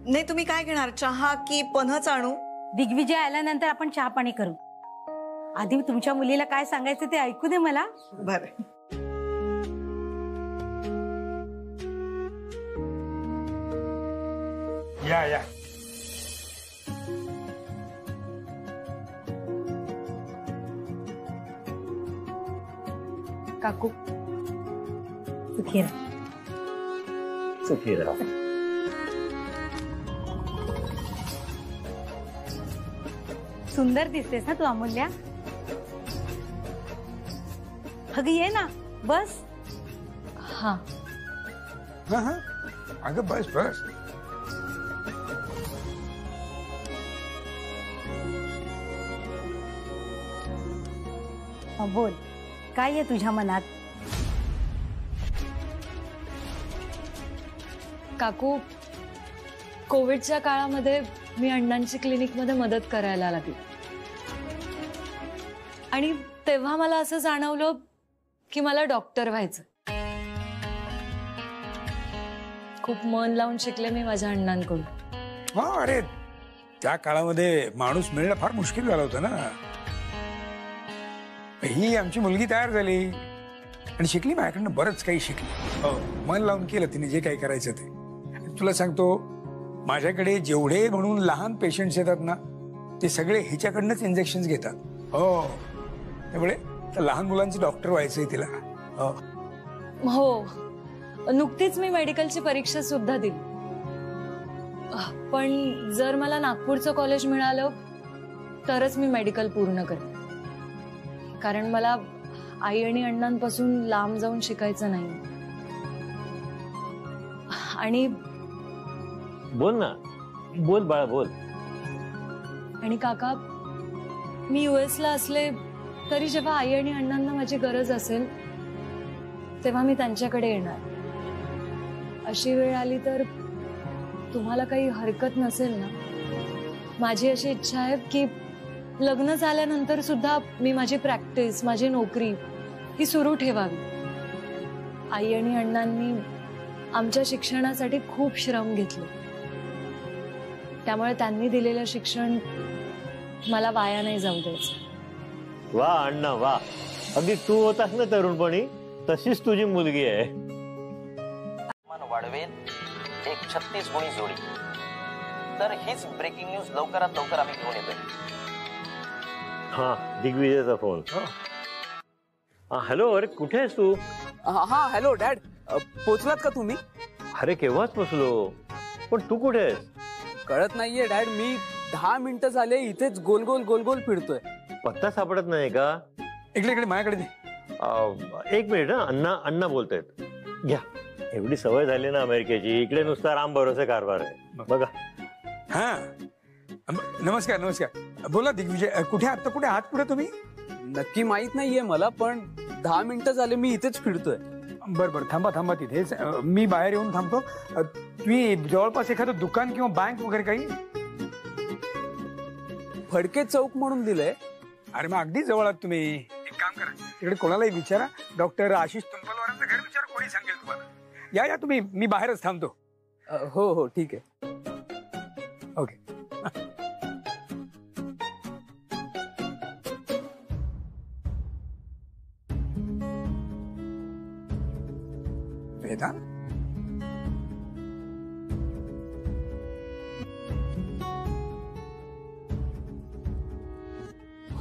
Speaker 5: नाही, तुम्ही काय घेणार, चहा की पन्हच आणू?
Speaker 9: दिग्विजय आल्यानंतर आपण चहा पाणी करू. आधी तुमच्या मुलीला काय सांगायचं ते ऐकू दे मला.
Speaker 5: बरं.
Speaker 4: या
Speaker 9: काकू सुखी राहा.
Speaker 13: सुखी राहा.
Speaker 9: सुंदर दिसतेस ना तू अमूल्या. अगं ये ना, बस.
Speaker 3: हा
Speaker 4: अगं बस.
Speaker 9: बोल, काय आहे तुझ्या मनात?
Speaker 3: काकू, कोविडच्या काळामध्ये मी अण्णांची क्लिनिकमध्ये मदत करायला लागली. आणि तेव्हा मला असं जाणवलं की मला डॉक्टर व्हायचं. खूप मन लावून शिकले मी माझ्या अण्णांकडून.
Speaker 4: अरे त्या काळामध्ये माणूस मिळणं फार मुश्किल झालं होतं ना. ही आमची मुलगी तयार झाली आणि शिकली, माझ्याकडनं बरंच काही शिकली. मन लावून केलं तिने जे काही करायचं ते. तुला सांगतो, माझ्याकडे जेवढे म्हणून लहान पेशंट्स येतात ना, ते सगळे हिच्याकडनंच इंजेक्शन घेतात. हो, त्यामुळे लहान मुलांचे डॉक्टर व्हायचंय तिला.
Speaker 3: हो, नुकतीच मी मेडिकलची परीक्षा सुद्धा दिली. पण जर मला नागपूरचं कॉलेज मिळालं तरच मी मेडिकल पूर्ण करेन. कारण मला आई आणि अण्णांपासून लांब जाऊन शिकायचं नाही. आणि
Speaker 13: बोल ना, बोल बाळा, बोल.
Speaker 3: आणि काका, मी US ला असले तरी जेव्हा आई आणि अण्णांना माझी गरज असेल तेव्हा मी त्यांच्याकडे येणार. अशी वेळ आली तर तुम्हाला काही हरकत नसेल ना? माझी अशी इच्छा आहे की लग्न झाल्यानंतर सुद्धा मी माझी प्रॅक्टिस, माझी नोकरी ही सुरू ठेवावी. आई आणि अण्णांनी आमच्या शिक्षणासाठी खूप श्रम घेतले, त्यामुळे त्यांनी दिलेलं शिक्षण मला वाया नाही जाऊ द्यायचं.
Speaker 13: वा अण्णा वा, अगदी तू होतास ना तरुणपणी, तशीच तुझी मुलगी आहे.
Speaker 14: वाढवेल एक 36 गुणी जोडी. तर हीच ब्रेकिंग न्यूज लवकरात लवकर आम्ही घेऊन येतोय.
Speaker 13: हा, दिग्विजयचा फोन. हॅलो, अरे कुठे आहेस तू?
Speaker 15: हा हॅलो डॅड, पोचलात का तुम्ही?
Speaker 13: अरे केव्हाच पोचलो, पण तू कुठे आहेस?
Speaker 15: कळत नाहीये डॅड, मी 10 मिनिटं झाले इथेच गोल गोल गोल गोल फिरतोय.
Speaker 13: पत्ता सापडत नाही का?
Speaker 4: इकडे माझ्याकडे दे.
Speaker 16: एक मिनिट हा, अण्णा बोलतायत. घ्या. एवढी सवय झाली ना अमेरिकेची, इकडे नुसता राम भरोसे कारभार आहे बघा.
Speaker 4: हा नमस्कार नमस्कार. बोला दिग्विजय, कुठे आहात? कुठे आहात कुठे तुम्ही?
Speaker 15: नक्की माहित नाहीये मला, पण 10 मिनिटं झाले मी इथेच फिरतोय.
Speaker 4: बरं थांबा तिथेच. मी बाहेर येऊन थांबतो. तुम्ही जवळपास एखादं दुकान किंवा बँक वगैरे काही?
Speaker 15: फडके चौक म्हणून दिलंय.
Speaker 4: अरे मग अगदी जवळ आहात तुम्ही. एक काम करा, तिकडे कोणालाही विचारा, डॉक्टर आशिष तुंपलवारांचं घर विचारा, कोणी सांगेल तुम्हाला. या तुम्ही, मी बाहेरच थांबतो.
Speaker 15: हो ठीक आहे.
Speaker 4: ओके. वेदांत,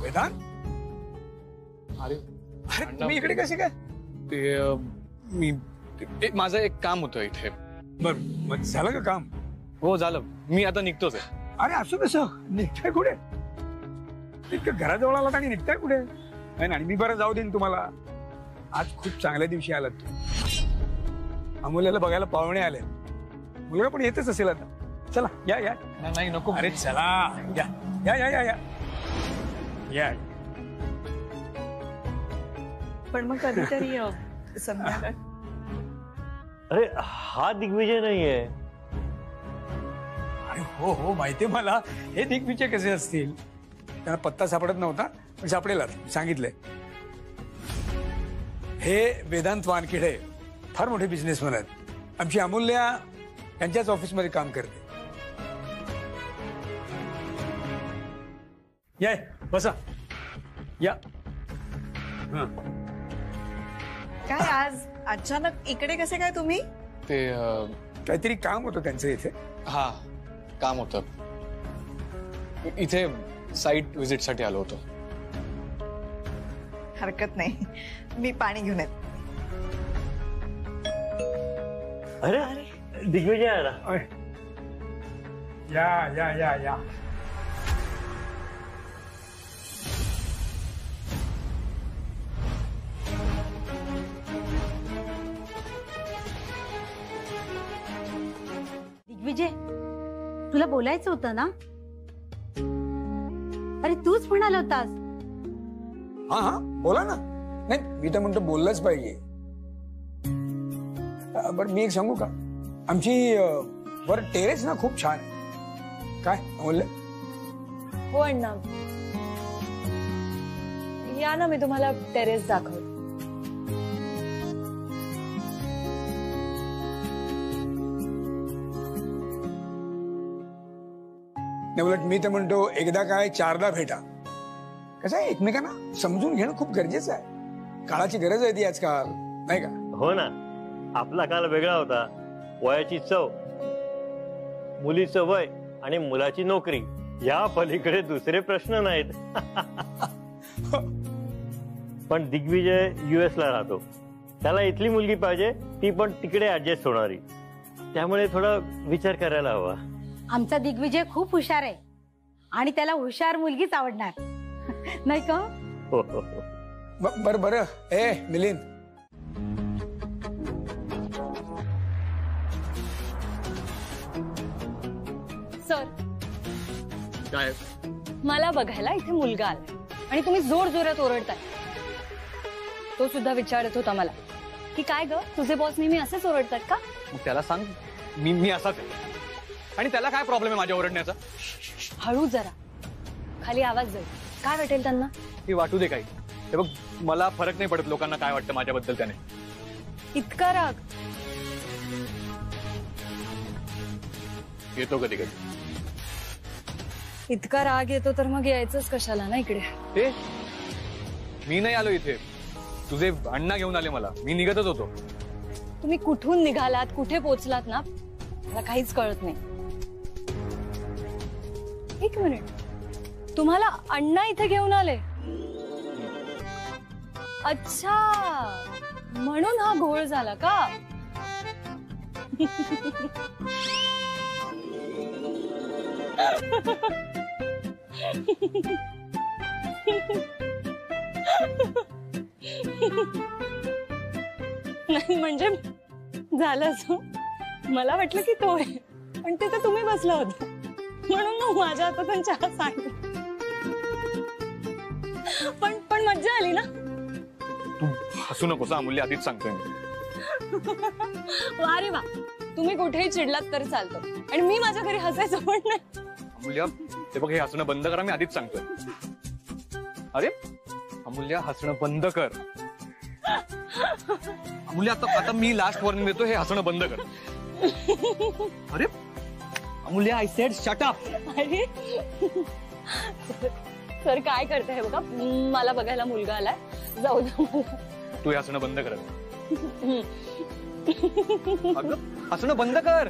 Speaker 4: वेदांत,
Speaker 2: अरे
Speaker 4: तुम्ही इकडे कसे काय?
Speaker 2: ते मी माझं एक काम होतं इथे.
Speaker 4: बरं झालं का काम?
Speaker 2: हो झालं, मी आता निघतोच आहे.
Speaker 4: अरे असं कसं निघताय? कुठे इतकं घराजवळ आलात आणि निघताय कुठे? नाही मी बरं जाऊ देईन तुम्हाला. आज खूप चांगल्या दिवशी आलात तुम्ही. अमूल्याला बघायला पाहुणे आले. मुलगा पण येतच असेल आता. चला या या.
Speaker 2: नाही नको.
Speaker 4: अरे चला या या या या या या.
Speaker 5: पण मग कधीतरी संध्याकाळ.
Speaker 16: अरे हा दिग्विजय नाहीये.
Speaker 4: अरे हो माहितीये मला. हे दिग्विजय कसे असतील? त्यांना पत्ता सापडत नव्हता, पण सापडेल सांगितलंय. हे वेदांत वानखेडे फार मोठे बिझनेसमॅन आहेत. आमची अमूल्या त्यांच्याच ऑफिसमध्ये काम करते. या बसा या.
Speaker 5: काय आज अचानक इकडे कसे काय तुम्ही?
Speaker 2: ते
Speaker 4: काहीतरी काम होतं त्यांचं इथे.
Speaker 2: हा काम होतं. इथे साईट व्हिजिट साठी आलो होतो.
Speaker 5: हरकत नाही, मी पाणी घेऊन येते.
Speaker 16: अरे दिग्विजय आला.
Speaker 4: या या या या.
Speaker 1: दिग्विजय, तुला बोलायचं होतं ना? अरे तूच म्हणाला होतास.
Speaker 4: हा बोला ना. नाही मी तर म्हणतो बोललंच पाहिजे. बरं मी एक सांगू का? आमची वर टेरेस ना खूप छान आहे. काय बोलले?
Speaker 3: हो अण्णा, या ना, मी तुम्हाला टेरेस दाखवते.
Speaker 4: उलट मी तर म्हणतो एकदा काय चारदा भेटा. कसं आहे, एकमेकांना समजून घेणं खूप गरजेचं आहे. काळाची गरज आहे ती आजकाल, नाही का?
Speaker 16: हो ना. आपला काल वेगळा होता. वयाची चव, मुलीचं वय आणि मुलाची नोकरी, या पलीकडे दुसरे प्रश्न नाहीत. पण दिग्विजय US ला राहतो. त्याला इथली मुलगी पाहिजे, ती पण तिकडे ऍडजस्ट होणारी. त्यामुळे थोडा विचार करायला हवा.
Speaker 1: आमचा दिग्विजय खूप हुशार आहे आणि त्याला हुशार मुलगीच आवडणार, नाही का?
Speaker 4: बरं ए मिलिंद,
Speaker 3: सर
Speaker 2: काय?
Speaker 3: मला बघायला इथे मुलगा आला आणि तुम्ही जोर जोरात ओरडताय. तो सुद्धा विचारत होता मला की काय ग, तुझे बॉस नेहमी असेच ओरडतात का?
Speaker 2: मग त्याला सांग मी असाच आहे. आणि त्याला काय प्रॉब्लेम आहे माझ्या ओरडण्याचा?
Speaker 3: हळू जरा, खाली आवाज जाईल. काय वाटेल त्यांना?
Speaker 2: ती वाटू दे काही. हे बघ, मला फरक नाही पडत लोकांना काय वाटतं माझ्याबद्दल. त्याने
Speaker 3: इतका राग
Speaker 2: येतो कधी कधी.
Speaker 3: इतका राग येतो तर मग यायचंच कशाला ना इकडे.
Speaker 2: ते मी नाही आलो इथे, तुझे अण्णा घेऊन आले मला. मी निघतच होतो.
Speaker 3: तुम्ही कुठून निघालात, कुठे पोहोचलात ना, मला काहीच कळत नाही. एक मिनिट, तुम्हाला अण्णा इथे घेऊन आले? अच्छा, म्हणून हा घोळ झाला का? नाही म्हणजे झालं असं, मला वाटलं की तो आहे, पण तिथे तुम्ही बसला होता म्हणून मग माझ्या हातातून चहा सांगितलं. पण मज्जा आली ना.
Speaker 2: तू हसू नकोस अमूल्य, आधीच सांगतोय मी.
Speaker 3: वा रे वा, तुम्ही कुठेही चिडलात तरी चालतं आणि मी माझ्या घरी हसायचं पण नाही.
Speaker 2: अमूल्य ते बघ, हे हसणं बंद करा, मी आधीच सांगतोय. अरे अमूल्य हसणं बंद कर. अमूल्य आता मी लास्ट वॉर्निंग देतो, हे हसणं बंद कर. अरे अमूल्य, आय सेड शट अप.
Speaker 3: अरे सर काय करताय बघा, मला बघायला मुलगा आलाय, जाऊ दे मला.
Speaker 2: तू हे हसणं बंद कर. हसणं बंद कर.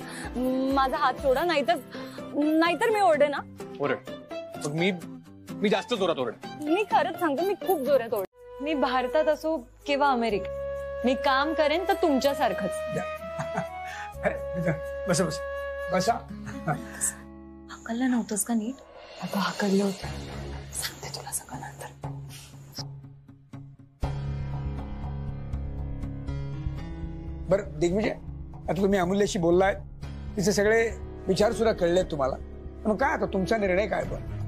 Speaker 3: माझा हात सोडा, नाहीतर मी ओरडे ना.
Speaker 2: ओरड. मी जास्त जोरात ओरड.
Speaker 3: मी खरंच सांगतो, मी खूप जोरात ओरड. मी भारतात असो किंवा अमेरिकेत, मी काम करेन तर तुमच्यासारखंच.
Speaker 4: बसा बसा बसा.
Speaker 3: हकललं नव्हतंस का नीट? अगं हकललं होतं, सांगते तुला सगळं नंतर.
Speaker 4: बरं दिग्विजय, आता तुम्ही अमूल्याशी बोललाय, तिचे सगळे विचार सुद्धा कळलेत तुम्हाला, मग काय आता तुमचा निर्णय काय? पण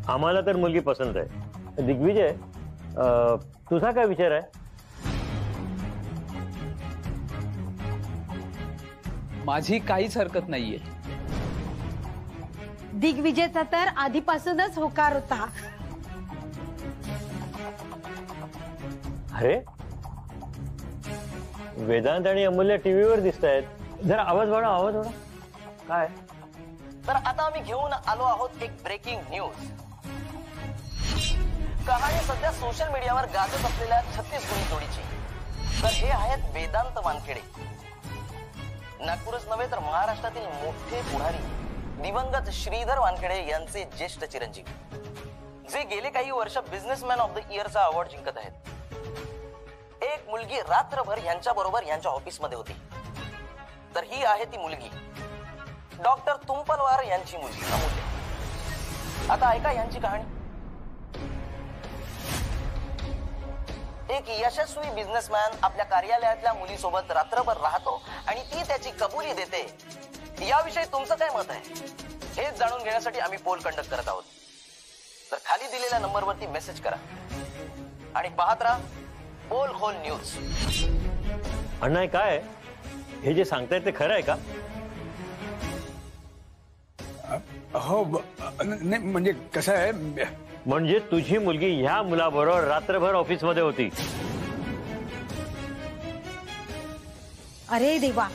Speaker 16: आम्हाला तर मुलगी पसंत आहे. दिग्विजय, तुझा काय विचार आहे?
Speaker 15: माझी काहीच हरकत नाहीये.
Speaker 1: दिग्विजयचा तर आधीपासूनच होकार होता.
Speaker 16: अरे वेदांत आणि अमूल्य टीव्हीवर दिसत आहेत. जरा आवाज वाढा. काय?
Speaker 14: तर आता आम्ही घेऊन आलो आहोत एक ब्रेकिंग न्यूज. कहाणी सध्या सोशल मीडियावर गाजत असलेल्या 36 गुणी जोडीची. तर हे आहेत वेदांत वानखेडे. नागपूरच नव्हे तर महाराष्ट्रातील मोठे पुढारी दिवंगत श्रीधर वानखेडे यांचे ज्येष्ठ चिरंजीव, जे गेले काही वर्ष बिझनेसमॅन ऑफ द इयरचा अवॉर्ड जिंकत आहेत. एक मुलगी रात्रभर यांच्या बरोबर यांच्या ऑफिसमध्ये होती. तर ही आहे ती मुलगी, डॉक्टर तुंपलवार यांची मुलगी अमूल्य. आता ऐका यांची कहाणी. एक यशस्वी बिझनेसमॅन आपल्या कार्यालयातल्या मुलीसोबत रात्रभर राहतो आणि ती त्याची कबुली देते. याविषयी तुमचं काय मत आहे? हेच जाणून घेण्यासाठी आम्ही पोल कंडक्ट करत आहोत. तर खाली दिलेल्या नंबरवरती मेसेज करा आणि पाहत राहा पोल होल न्यूज.
Speaker 16: अण्णा काय हे जे सांगतायत ते खरं आहे का?
Speaker 4: हो नाही, म्हणजे कसं आहे,
Speaker 16: म्हणजे तुझी मुलगी ह्या मुलाबरोबर रात्रभर ऑफिसमध्ये होती?
Speaker 1: अरे देवा,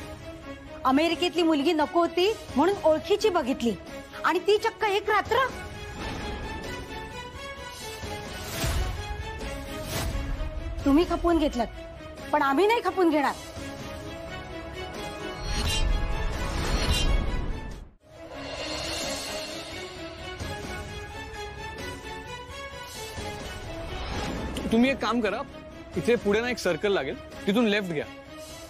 Speaker 1: अमेरिकेतली मुलगी नको होती म्हणून ओळखीची बघितली आणि ती चक्क एक रात्र. तुम्ही खपवून घेतलं, पण आम्ही नाही खपवून घेणार.
Speaker 2: तुम्ही एक काम करा, इथे पुढे ना एक सर्कल लागेल, तिथून लेफ्ट घ्या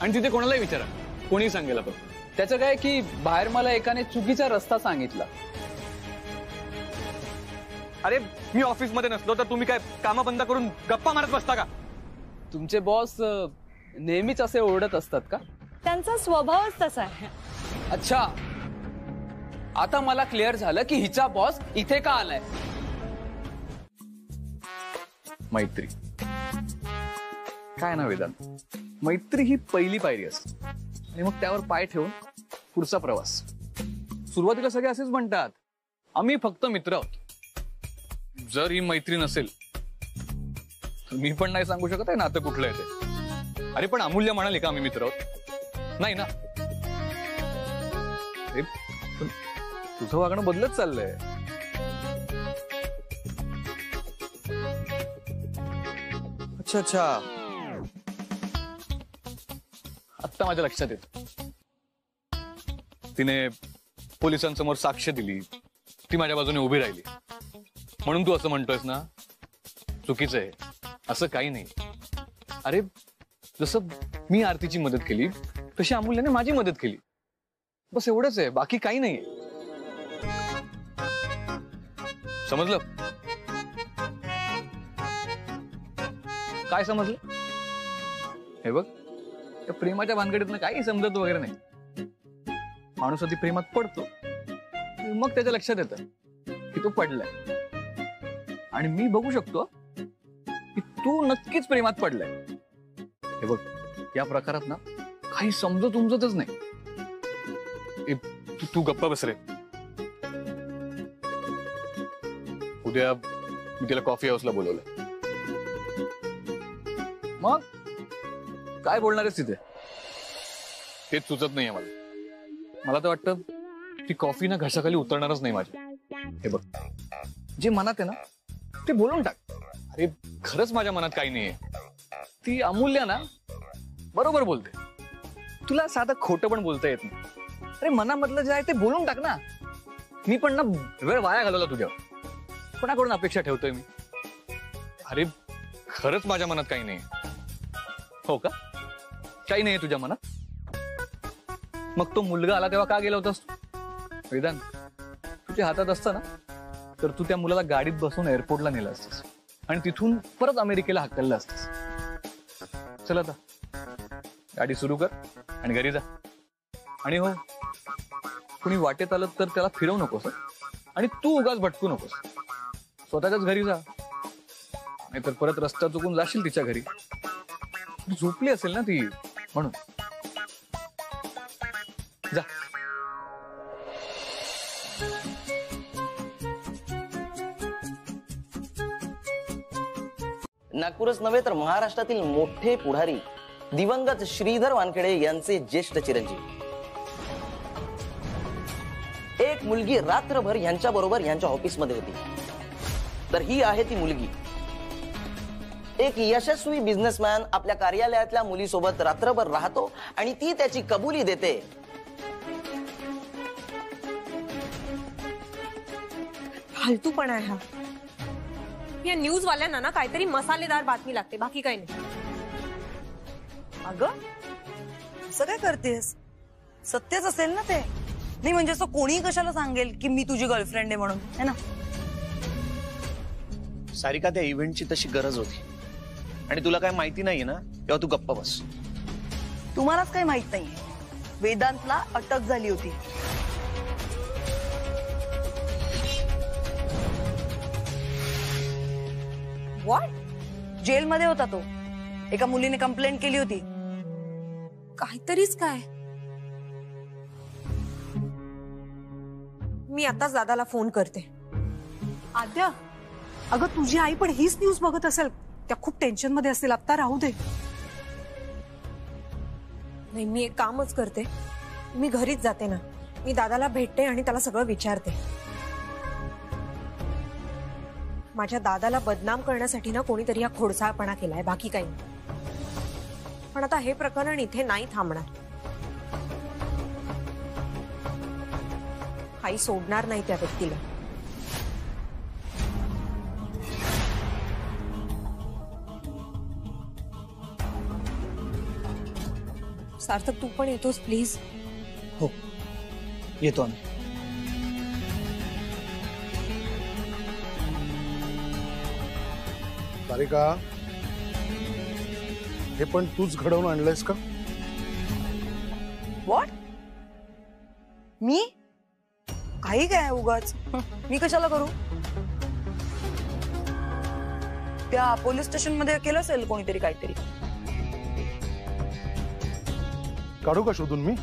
Speaker 2: आणि तिथे कोणालाही विचारा, कोणी सांगेल. आपण
Speaker 15: त्याचं काय की बाहेर मला एकाने चुकीचा रस्ता सांगितला.
Speaker 2: अरे मी ऑफिस मध्ये नसलो तर तुम्ही काय काम बंद करून गप्पा मारत बसता का?
Speaker 15: तुमचे बॉस नेहमीच असे ओरडत असतात का?
Speaker 3: त्यांचा स्वभावच तसा आहे.
Speaker 15: अच्छा, आता मला क्लिअर झालं की हिचा बॉस इथे का आलाय.
Speaker 2: मैत्री काय ना वेदांत, मैत्री ही पहिली पायरी असते आणि मग त्यावर पाय ठेवून पुढचा प्रवास. सुरुवातीला सगळे असेच म्हणतात, आम्ही फक्त मित्र आहोत. जर ही मैत्री नसेल तर मी पण नाही सांगू शकत आहे नातं कुठलं आहे ते. अरे पण अमूल्य म्हणाले का आम्ही मित्र आहोत? नाही ना. तुझं वागणं बदलत चाललंय. अच्छा, आत्ता माझ्या लक्षात येत. तिने पोलिसांसमोर साक्ष दिली, ती माझ्या बाजूने उभी राहिली, म्हणून तू असं म्हणतोयस ना? चुकीचं आहे, असं काही नाही. अरे जसं मी आरतीची मदत केली तशी अमूल्याने माझी मदत केली, बस एवढंच आहे, बाकी काही नाही. समजलं? काय समजलं? हे बघ, त्या प्रेमाच्या भानगडीतनं काही समजत वगैरे नाही. माणूस आधी प्रेमात पडतो, मग त्याच्या लक्षात येतं की तो पडलाय. आणि मी बघू शकतो की तू नक्कीच प्रेमात पडलाय. हे बघ, या प्रकारात ना काही समजतच नाही. तू गप्प बस रे. उद्या मी तिला कॉफी हाऊसला बोलवलं. मग काय बोलणार आहेस तिथे? तेच सुचत नाहीये मला तर वाटतं ती कॉफी ना घशाखाली उतरणारच नाही माझ्या. हे बघ, जे मनात आहे ना ते बोलून टाक. अरे खरंच माझ्या मनात काही नाहीये. ती अमूल्य ना बरोबर बोलते. तुला साधं खोटं पण बोलता येत नाही. अरे मनामधलं जे आहे ते बोलून टाक ना. मी पण ना वेळ वाया घालवला तुझ्यावर. कोणाकडून अपेक्षा ठेवतोय मी? अरे खरंच माझ्या मनात काही नाही. हो का? काही नाही तुझ्या मनात? मग तो मुलगा आला तेव्हा का गेला होतास तू? वेदांत, तुझ्या हातात असतं ना तर तू त्या मुलाला गाडीत बसून एअरपोर्टला नेलं असतस आणि तिथून परत अमेरिकेला हकललं असतस. चल आता गाडी सुरू कर आणि घरी जा. आणि हो, कुणी वाटेत आलं तर त्याला फिरवू नकोस आणि तू उगाच भटकू नकोस. स्वतःच्याच घरी जा, नाहीतर परत रस्ता चुकून जाशील तिच्या घरी. झोपली असेल ना ती, म्हणून जा.
Speaker 14: नागपूरच नव्हे तर महाराष्ट्रातील मोठे पुढारी दिवंगत श्रीधर वानखेडे यांचे ज्येष्ठ चिरंजीव. एक मुलगी रात्रभर यांच्या बरोबर यांच्या ऑफिसमध्ये होती. तर ही आहे ती मुलगी. एक यशस्वी बिझनेसमॅन आपल्या कार्यालयातल्या मुलीसोबत रात्रभर राहतो आणि ती त्याची कबुली देते.
Speaker 10: फालतूपणा आहे हा. या न्यूज वाल्यांना ना काहीतरी मसालेदार बातमी लागते, बाकी काही नाही.
Speaker 5: अगं असं काय करतेस? सत्यच असेल ना ते. नाही म्हणजे असं कोणी कशाला सांगेल की मी तुझी गर्लफ्रेंड आहे म्हणून, है ना?
Speaker 13: सारिका, त्या इव्हेंटची तशी गरज होती आणि तुला काय माहिती नाहीये ना, तेव्हा तू गप्प बस.
Speaker 5: तुम्हालाच काही माहित नाहीये. वेदांतला अटक झाली होती. व्हॉट? जेलमध्ये होता तो. एका मुलीने कंप्लेंट केली होती.
Speaker 10: काहीतरीच काय. मी आताच दादाला फोन करते.
Speaker 9: आद्या, अगं तुझी आई पण हीच न्यूज बघत असेल. त्या खूप टेन्शन मध्ये असतील. आता राहू दे.
Speaker 10: नाही, मी एक कामच करते. मी घरीच जाते ना. मी दादाला भेटते आणि त्याला सगळं विचारते. माझ्या दादाला बदनाम करण्यासाठी ना कोणीतरी हा खोडसाळपणा केलाय, बाकी काही नाही. पण आता हे प्रकरण इथे नाही थांबणार. आई सोडणार नाही त्या व्यक्तीला. सार्थक, तू पण येतोस प्लीज?
Speaker 13: हो, येतो आम्ही.
Speaker 8: सारिका, हे पण तूच घडवून आणलंयस का?
Speaker 5: व्हॉट? मी? काही काय उगाच. मी कशाला करू? त्या पोलीस स्टेशन मध्ये केलं असेल कोणीतरी काहीतरी.
Speaker 8: काढू का शोधून मी?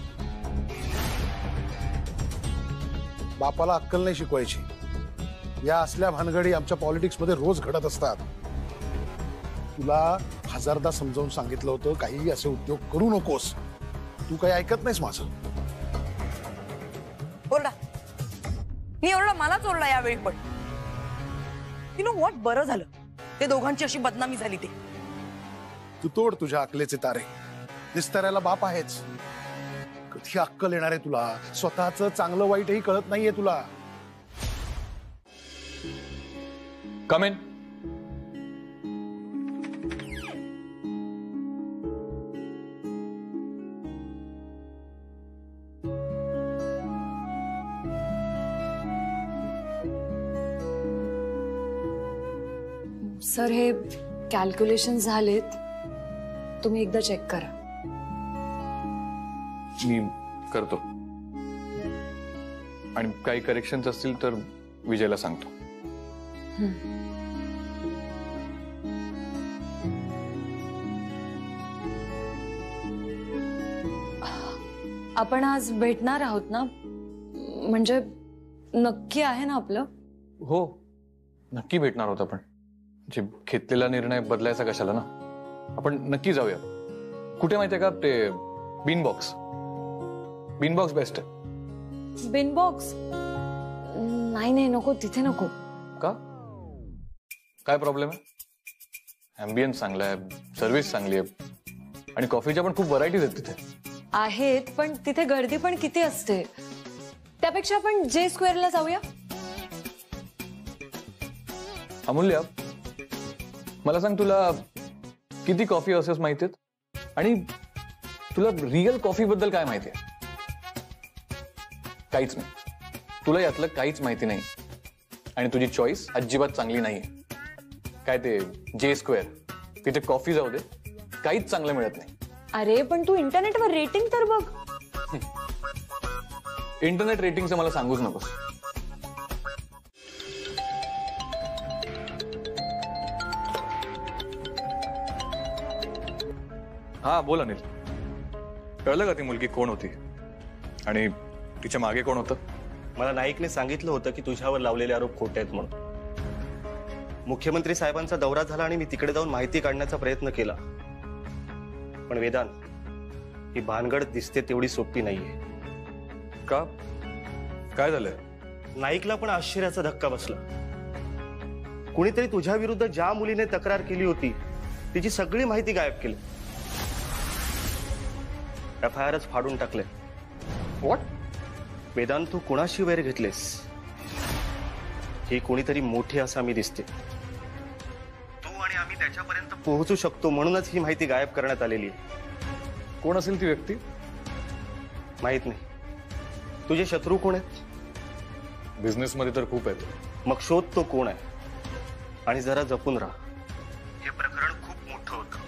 Speaker 8: बापाला अक्कल नाही शिकवायची. या असल्या भानगडी आमच्या पॉलिटिक्स मध्ये रोज घडत असतात. तुला हजारदा समजावून सांगितलं होतं काही असे उद्योग करू नकोस. तू काही ऐकत नाहीस माझं.
Speaker 5: ओरडा. मी ओरडा, मलाच ओरडा यावेळी पण. You know what? बरं झालं ते दोघांची अशी बदनामी झाली. ते
Speaker 8: तू तोड तुझ्या अकलेचे तारे. निस्तारायला बाप आहेच. कधी अक्कल येणार आहे तुला? स्वतःचं चांगलं वाईटही कळत नाहीये तुला.
Speaker 2: कम इन.
Speaker 3: सर, हे कॅल्क्युलेशन झालेत, तुम्ही एकदा चेक करा.
Speaker 2: मी करतो आणि काही करेक्शन्स असतील तर विजयला सांगतो.
Speaker 3: आपण आज भेटणार आहोत ना? म्हणजे नक्की आहे ना आपलं?
Speaker 2: हो, नक्की भेटणार आहोत आपण. जे घेतलेला निर्णय बदलायचा कशाला ना. आपण नक्की जाऊया. कुठे माहितीये का, ते बीनबॉक्स. बीनबॉक्स बेस्ट आहे.
Speaker 3: बीनबॉक्स? नाही नाही, नको, तिथे नको.
Speaker 2: का? काय प्रॉब्लेम आहे? ॲम्बियन्स चांगला आहे, सर्व्हिस चांगली आहे आणि कॉफीच्या पण खूप व्हरायटीज आहेत तिथे.
Speaker 3: आहेत, पण तिथे गर्दी पण किती असते. त्यापेक्षा आपण जे स्क्वेअरला जाऊया.
Speaker 2: अमूल्य, मला सांग, तुला किती कॉफी हाऊसेस माहिती आहेत आणि तुला रिअल कॉफी बद्दल काय माहिती आहे? काहीच नाही. तुला यातलं काहीच माहिती नाही आणि तुझी चॉईस अजिबात चांगली नाहीये. काय ते जे स्क्वेअर, तिथे कॉफी जाऊ दे, काहीच चांगलं मिळत नाही.
Speaker 3: अरे पण तू इंटरनेटवर रेटिंग तर बघ.
Speaker 2: इंटरनेट रेटिंगचं मला सांगूच नकोस. हा बोल अनिल, कळलं का ती मुलगी कोण होती आणि तिच्या मागे कोण होतं?
Speaker 7: मला नाईकने सांगितलं होतं की तुझ्यावर लावलेले आरोप खोटे आहेत म्हणून. मुख्यमंत्री साहेबांचा दौरा झाला आणि मी तिकडे जाऊन माहिती काढण्याचा प्रयत्न केला, पण वेदांत, ही भानगड दिसते तेवढी सोपी नाहीये.
Speaker 2: का? काय झालंय?
Speaker 7: नाईकला पण आश्चर्याचा धक्का बसला. कुणीतरी तुझ्या विरुद्ध ज्या मुलीने तक्रार केली होती तिची सगळी माहिती गायब केली. FIRच फाडून टाकले.
Speaker 2: व्हॉट?
Speaker 7: वेदांत, तू कुणाशी वैर घेतलेस? ही कोणीतरी मोठी आसामी दिसते. तू आणि आम्ही त्याच्यापर्यंत पोहोचू शकतो म्हणूनच ही माहिती गायब करण्यात आलेली आहे.
Speaker 2: कोण असेल ती व्यक्ती?
Speaker 7: माहित नाही. तुझे शत्रू कोण आहेत?
Speaker 2: बिझनेसमध्ये तर खूप आहेत.
Speaker 7: मग शोध तो कोण आहे आणि जरा जपून राहा. हे प्रकरण खूप मोठं होतं.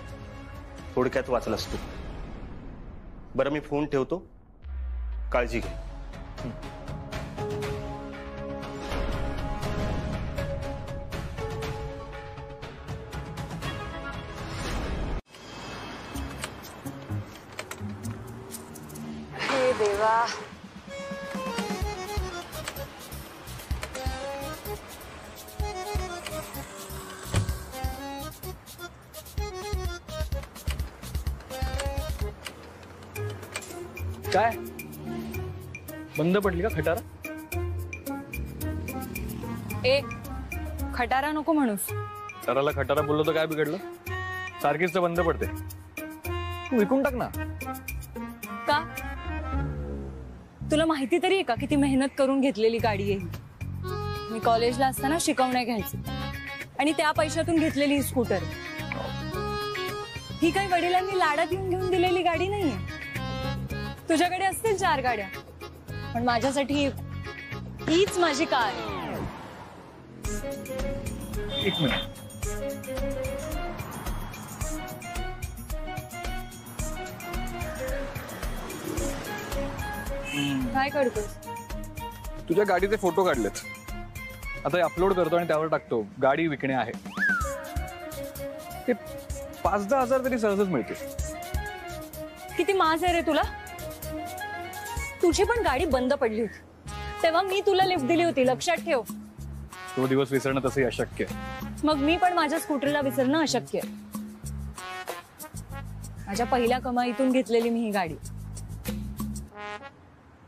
Speaker 7: थोडक्यात वाचलंस तू. बरं, मी फोन ठेवतो. काळजी घे.
Speaker 3: हे देवा.
Speaker 2: काय बंद पडली का खटारा?
Speaker 3: खटारा नको म्हणूस.
Speaker 2: खटाराला खटारा बोललो तर काय बिघडलं? सारखीच तर बंद पडते. तू विकून टाक ना.
Speaker 3: का? तुला माहिती तरी आहे का किती मेहनत करून घेतलेली गाडी आहे ही? मी कॉलेजला असताना शिकवण्या घ्यायची आणि त्या पैशातून घेतलेली ही स्कूटर. ही काही वडिलांनी लाडात येऊन घेऊन दिलेली गाडी नाहीये. तुझ्याकडे असतील 4 गाड्या, पण माझ्यासाठी हीच माझी कार.
Speaker 2: एक मिनिट.
Speaker 3: काय करतोस?
Speaker 2: तुझ्या गाडीचे फोटो काढलेत, आता अपलोड करतो आणि त्यावर टाकतो. गाडी विकणे आहे. ते 5-10 हजार तरी सहजच मिळते.
Speaker 3: किती माज आहे रे तुला. तुझी पण गाडी बंद पडली होती तेव्हा मी तुला लिफ्ट दिली होती, लक्षात ठेव.
Speaker 2: तो दिवस विसरणं तसंही अशक्य आहे.
Speaker 3: मग मी पण माझ्या स्कूटरला विसरणं अशक्य आहे. माझ्या पहिल्या कमाईतून घेतलेली मी ही गाडी.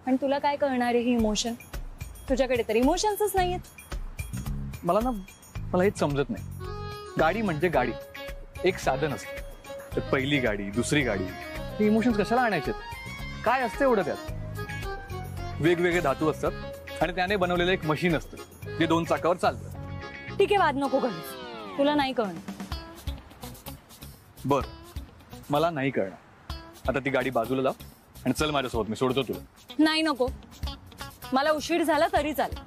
Speaker 3: पण तुला काय कळणार आहे ही इमोशन? तुझ्याकडे तर इमोशन्सच नाहीयेत.
Speaker 2: मला हेच समजत नाही. गाडी म्हणजे गाडी, एक साधन असतं. तर पहिली गाडी, दुसरी गाडी, हे इमोशन्स कशाला आणायचे? काय असतं एवढं त्यात? वेगवेगळे धातू असतात आणि त्याने बनवलेलं एक मशीन असतं जे 2 चाकावर चालतं.
Speaker 3: ठीक आहे, वाद नको करूस. तुला नाही कळणार.
Speaker 2: बर, मला नाही कळणार. आता ती गाडी बाजूला लाव आणि चल माझ्यासोबत, मी सोडतो तुला.
Speaker 3: नाही, नको. मला उशीर झाला तरी चालेल,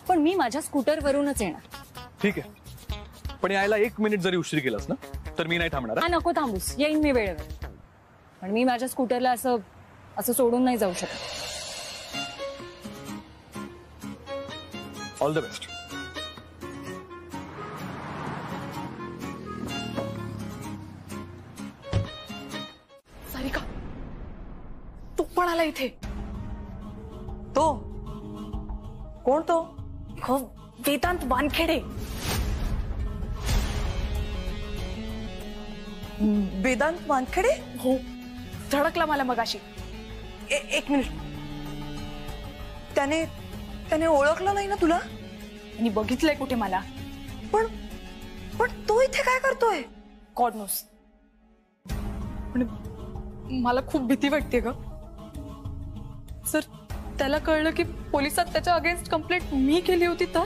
Speaker 3: पण मी माझ्या स्कूटरवरूनच येणार.
Speaker 2: ठीक आहे, पण यायला 1 मिनिट जरी उशीर केलास ना तर मी नाही थांबणार.
Speaker 3: हा, नको थांबूस, येईन मी वेळेवर. पण मी माझ्या स्कूटरला असं सोडून नाही जाऊ शकत.
Speaker 2: All the best.
Speaker 3: सारिका, तू पण आला इथे?
Speaker 5: तो कोण? तो
Speaker 3: वेदांत वानखेडे.
Speaker 5: वेदांत वानखेडे?
Speaker 3: हो, धडकला मला मगाशी.
Speaker 5: एक मिनिट. त्याने ओळखलं नाही ना तुला?
Speaker 3: आणि बघितलंय कुठे मला?
Speaker 5: पण तो इथे काय करतोय?
Speaker 3: God knows. पण मला खूप भीती वाटते ग. सर, त्याला कळलं की पोलिसात त्याच्या अगेन्स्ट कंप्लेंट मी केली होती तर?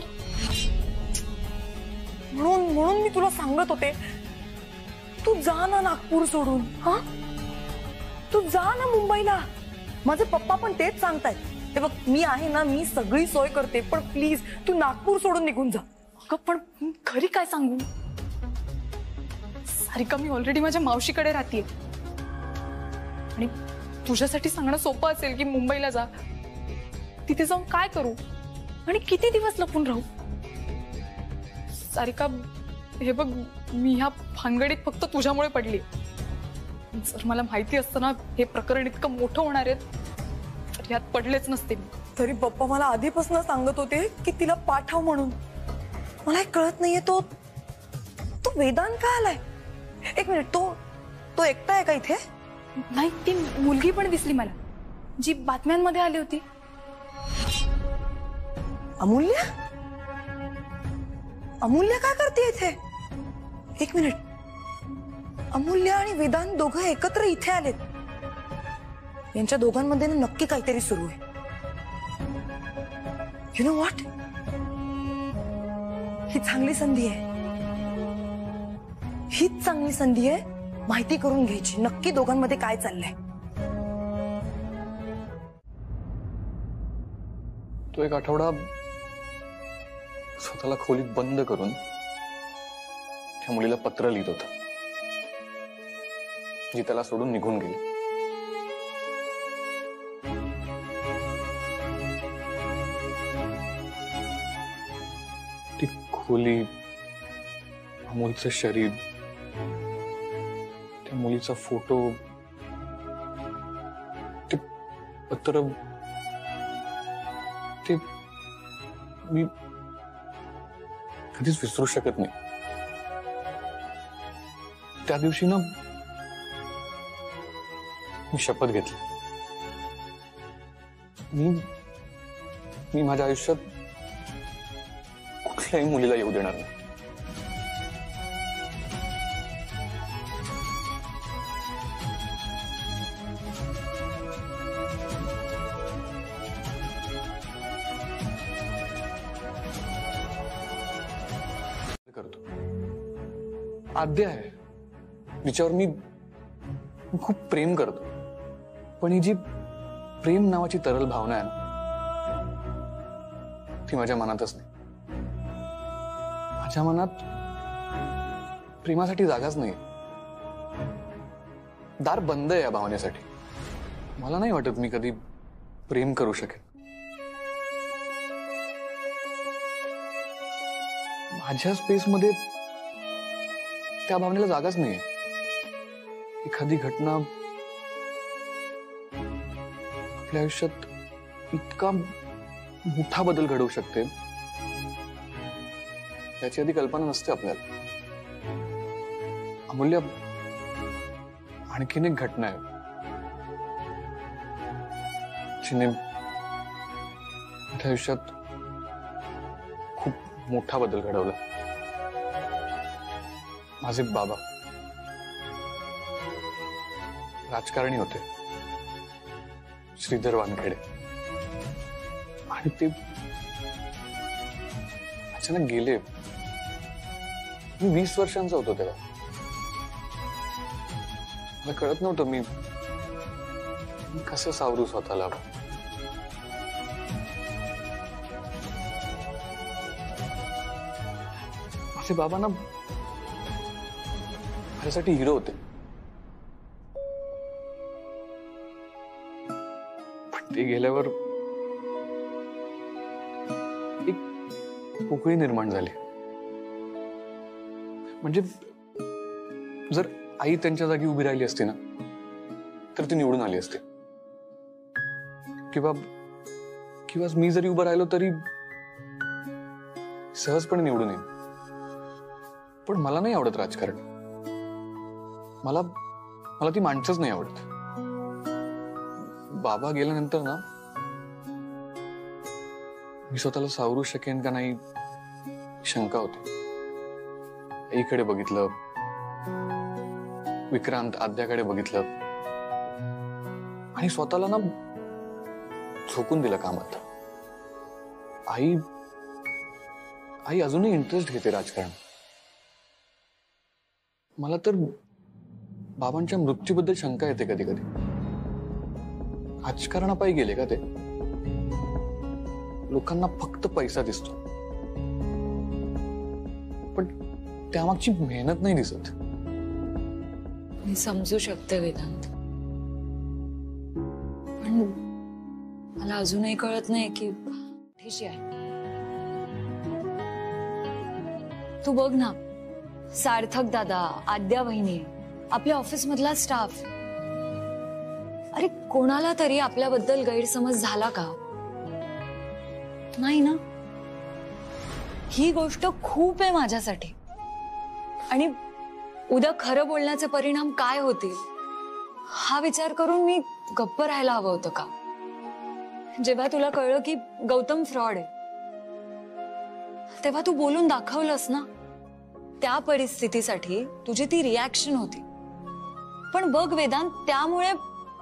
Speaker 5: म्हणून मी तुला सांगत होते, तू जा ना नागपूर सोडून. हा, तू जा ना मुंबईला. माझे पप्पा पण तेच सांगतायत. हे बघ, मी आहे ना, मी सगळी सोय करते, पण प्लीज तू नागपूर सोडून निघून जा.
Speaker 3: पण खरी काय सांगू सारिका, मी ऑलरेडी माझ्या मावशीकडे राहते आणि तुझ्यासाठी सांगणं सोपं असेल की मुंबईला जा. तिथे जाऊन काय करू आणि किती दिवस लपून राहू? सारिका, हे बघ, मी ह्या भानगडीत फक्त तुझ्यामुळे पडली. जर मला माहिती असतं ना हे प्रकरण इतकं मोठं होणार आहे तर यात पडलेच नसते मी.
Speaker 5: तरी पप्पा मला आधीपासून सांगत होते की तिला पाठव म्हणून. मला एक कळत नाहीये, तो वेदांत का आलाय? एक मिनिट, तो एकटा आहे का इथे?
Speaker 3: नाही, ती मुलगी पण दिसली मला जी बातम्यांमध्ये आली होती.
Speaker 5: अमूल्य? अमूल्य काय करते इथे? एक मिनिट, अमूल्य आणि वेदांत दोघं एकत्र इथे आलेत. यांच्या दोघांमध्ये नक्की काहीतरी सुरू आहे. यु नो व्हॉट, ही चांगली संधी आहे. हीच चांगली संधी आहे माहिती करून घ्यायची नक्की दोघांमध्ये काय चाललंय.
Speaker 2: तो एक आठवडा स्वतःला खोलीत बंद करून त्या मुलीला पत्र लिहित होता, जी त्याला सोडून निघून गेली. ती खोली, अमोलचं शरीर, त्या मुलीचा फोटो, ते पत्र, ते मी कधीच विसरू शकत नाही. त्या दिवशी ना मी शपथ घेतली, मी माझ्या आयुष्यात कुठल्याही मुलीला येऊ देणार नाही. करतो. आद्य आहे, तिच्यावर मी खूप प्रेम करतो, पण ही जी प्रेम नावाची तरल भावना आहे ना, ती माझ्या मनातच नाही. माझ्या मनात प्रेमासाठी जागाच नाही. दार बंद आहे या भावनेसाठी. मला नाही वाटत मी कधी प्रेम करू शकेन. माझ्या स्पेसमध्ये त्या भावनेला जागाच नाहीये. एखादी घटना आपल्या आयुष्यात इतका मोठा बदल घडवू शकते याची आधी कल्पना नसते आपल्याला. अमूल्य, आणखीन एक घटना आहे जिने माझ्या आयुष्यात खूप मोठा बदल घडवला. माझे बाबा राजकारणी होते, श्रीधर वानखेडे, आणि ते अचानक गेले. मी 20 वर्षांचा होतो तेव्हा. मला कळत नव्हतं मी कसं सावरू स्वतःला. माझे बाबा ना माझ्यासाठी हिरो होते, पण ते गेल्यावर एक पोकळी निर्माण झाली. म्हणजे जर आई त्यांच्या जागी उभी राहिली असती ना तर ती निवडून आली असते, किंवा मी जरी उभं राहिलो तरी सहजपणे निवडून येईन. पण मला नाही आवडत राजकारण. मला ती माणसंच नाही आवडत. बाबा गेल्यानंतर ना मी स्वतःला सावरू शकेन का नाही शंका होती. आईकडे बघितलं, विक्रांत आद्याकडे बघितलं आणि स्वतःला ना झोकून दिलं कामात. आई अजूनही इंटरेस्ट घेते राजकारण. मला तर बाबांच्या मृत्यूबद्दल शंका येते कधी कधी. राजकारणापायी गेले का ते? लोकांना फक्त पैसा दिसतो, पण त्यामागची मेहनत नाही दिसत.
Speaker 3: मी समजू शकते वेदांत, पण मला अजूनही कळत नाही की ठेशी आहे. तू बघ ना, सार्थक दादा, आद्या वहिनी, आपल्या ऑफिस मधला स्टाफ, अरे कोणाला तरी आपल्याबद्दल गैरसमज झाला का? नाही ना. ही गोष्ट खूप आहे माझ्यासाठी. आणि उद्या खरं बोलण्याचे परिणाम काय होतील हा विचार करून मी गप्प राहायला हवं होतं का? जेव्हा तुला कळलं की गौतम फ्रॉड आहे तेव्हा तू बोलून दाखवलंस ना. त्या परिस्थितीसाठी तुझी ती रिॲक्शन होती. पण बघ वेदांत,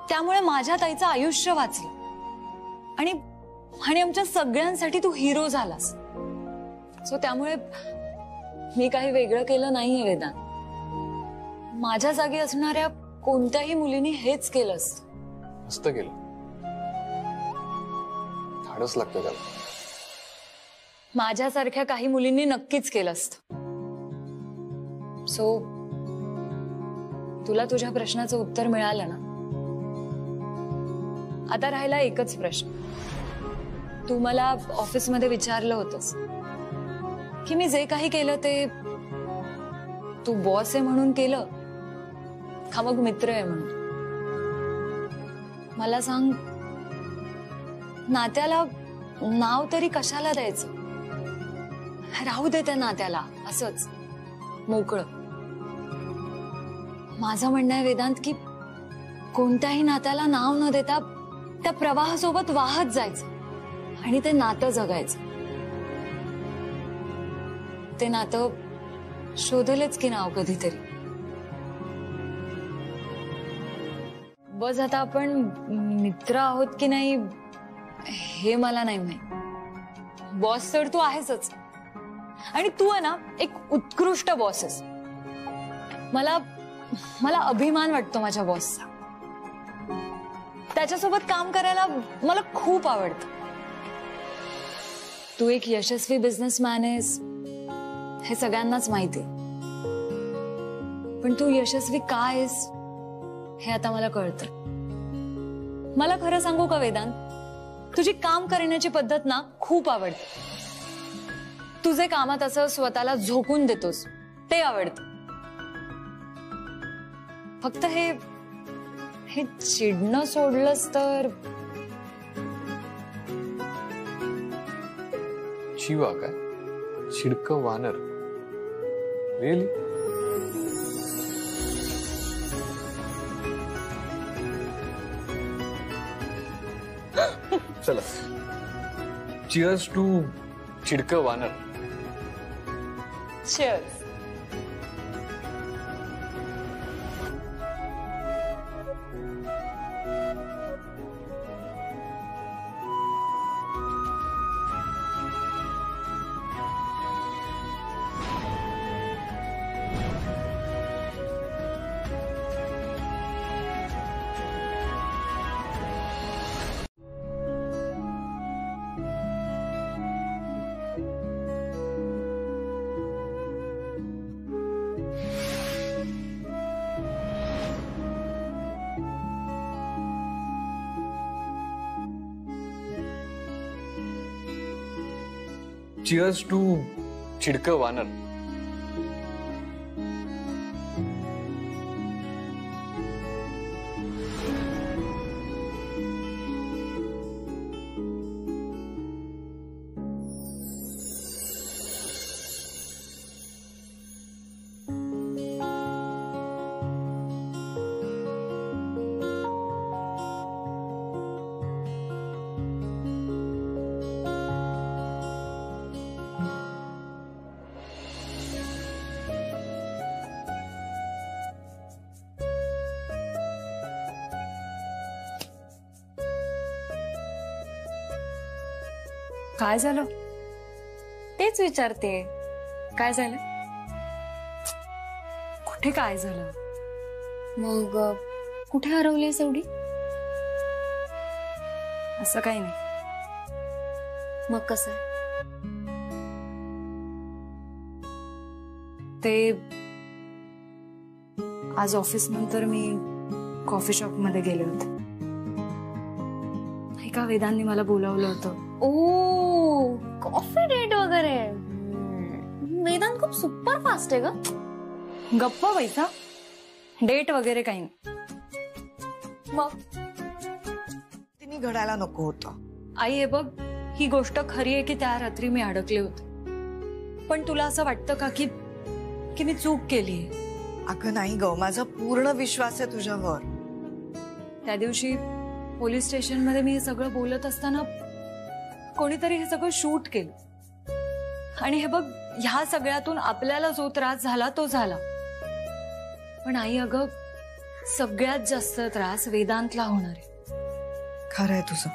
Speaker 3: त्यामुळे माझ्या ताईचं आयुष्य वाचलं आणि आमच्या सगळ्यांसाठी तू हिरो झालास. सो त्यामुळे मी काही वेगळं केलं नाहीये वेदांत. माझ्या जागी असणाऱ्या कोणत्याही मुलीने हेच केलं असतं.
Speaker 2: मस्त केलं. धाडस लागतं त्याला.
Speaker 3: माझ्यासारख्या काही मुलींनी नक्कीच केलं असतं. सो तुला तुझ्या प्रश्नाचं उत्तर मिळालं ना. आता राहिला एकच प्रश्न. तू मला ऑफिसमध्ये विचारलं होतंस की मी जे काही केलं ते तू बॉस आहे म्हणून केलं का मग मित्र आहे म्हणून. मला सांग, नात्याला नाव तरी कशाला द्यायचं? राहू दे त्या नात्याला असंच मोकळं. माझं म्हणणं आहे वेदांत की कोणत्याही नात्याला नाव न देता त्या प्रवाहासोबत वाहत जायचं आणि ते नातं जगायचं. ते नातं शोधलेच की नाव कधीतरी. बस आता आपण मित्र आहोत की नाही हे मला नाही माहित. बॉस तर तू आहेसच आणि तू आहे ना एक उत्कृष्ट बॉस आहेस. मला अभिमान वाटतो माझ्या बॉसचा. त्याच्यासोबत काम करायला मला खूप आवडतं. तू एक यशस्वी बिझनेसमॅन आहेस हे सगळ्यांनाच माहिती आहे. पण तू यशस्वी काय आहेस हे आता मला कळतं. मला खरं सांगू का वेदांत, तुझी काम करण्याची पद्धत ना खूप आवडते. तुझे कामात असं स्वतःला झोकून देतोस ते आवडतं. फक्त हे चिडणं सोडलंस तर.
Speaker 2: शिवा काय चिडकं वानर? रिअली? चला, चिअर्स टू चिडकं वानर.
Speaker 3: Cheers.
Speaker 2: चिअर्स टू चिडकं वानर.
Speaker 3: काय झालं?
Speaker 12: तेच विचारते, काय झालं?
Speaker 3: कुठे काय झालं?
Speaker 12: मग कुठे हरवलीस एवढी?
Speaker 3: असं काही नाही.
Speaker 12: मग कसं?
Speaker 3: ते आज ऑफिस नंतर मी कॉफी शॉप मध्ये गेले होते. एका वेदांनी मला बोलावलं होतं.
Speaker 12: ओ, कॉफी डेट वगैरे. वेदांत खूप सुपर फास्ट आहे ग.
Speaker 3: गप्पा पैसा, डेट वगैरे काही नाही.
Speaker 12: मग
Speaker 5: तिने घडायला नको होतं.
Speaker 3: आई हे बघ, ही गोष्ट खरी आहे की त्या रात्री मी अडकले होते. पण तुला असं वाटतं का की मी चूक केली?
Speaker 5: अगं नाही ग, माझा पूर्ण विश्वास आहे तुझ्यावर.
Speaker 3: त्या दिवशी पोलीस स्टेशन मध्ये मी हे सगळं बोलत असताना कोणीतरी हे सगळं शूट केलं. आणि हे बघ, ह्या सगळ्यातून आपल्याला जो त्रास झाला तो झाला. पण आई अगं, सगळ्यात जास्त त्रास वेदांतला होणार आहे.
Speaker 5: खरंय तुझं.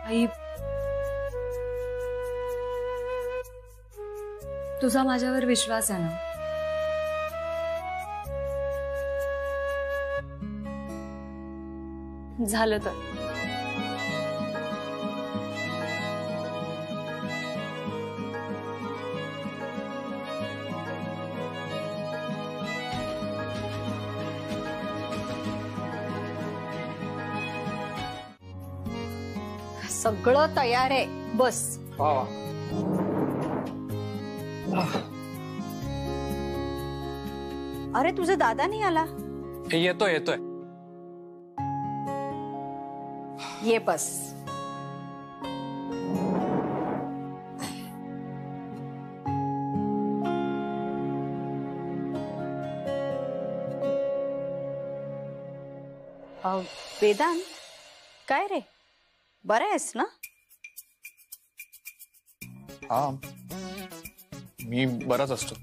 Speaker 3: आई, तुझा माझ्यावर विश्वास आहे ना? झालं तर
Speaker 1: सगळं तयार आहे, बस. अरे तुझा दादा नाही आला?
Speaker 11: येतोय.
Speaker 1: ये बस. वेदांत, काय रे, बरं आहेस ना?
Speaker 2: हा, मी बराच असतो.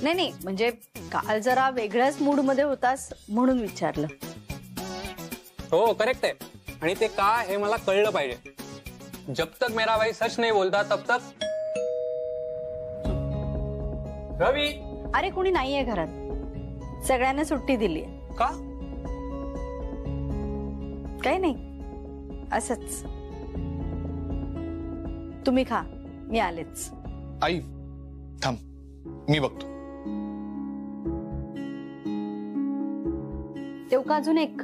Speaker 1: नाही, म्हणजे काल जरा वेगळ्याच मूड मध्ये होतास म्हणून विचारलं.
Speaker 11: हो, करेक्ट आहे. आणि ते का हे मला कळलं पाहिजे. जब तक मेरा भाई सच नहीं बोलता तब तक. रवी,
Speaker 1: अरे कोणी नाहीये घरात, सगळ्यांना सुट्टी दिली.
Speaker 11: का?
Speaker 1: काही नाही, असंच. तुम्ही खा, मी आलेच.
Speaker 2: आई थांब, मी बघतो.
Speaker 1: तेव का अजून एक?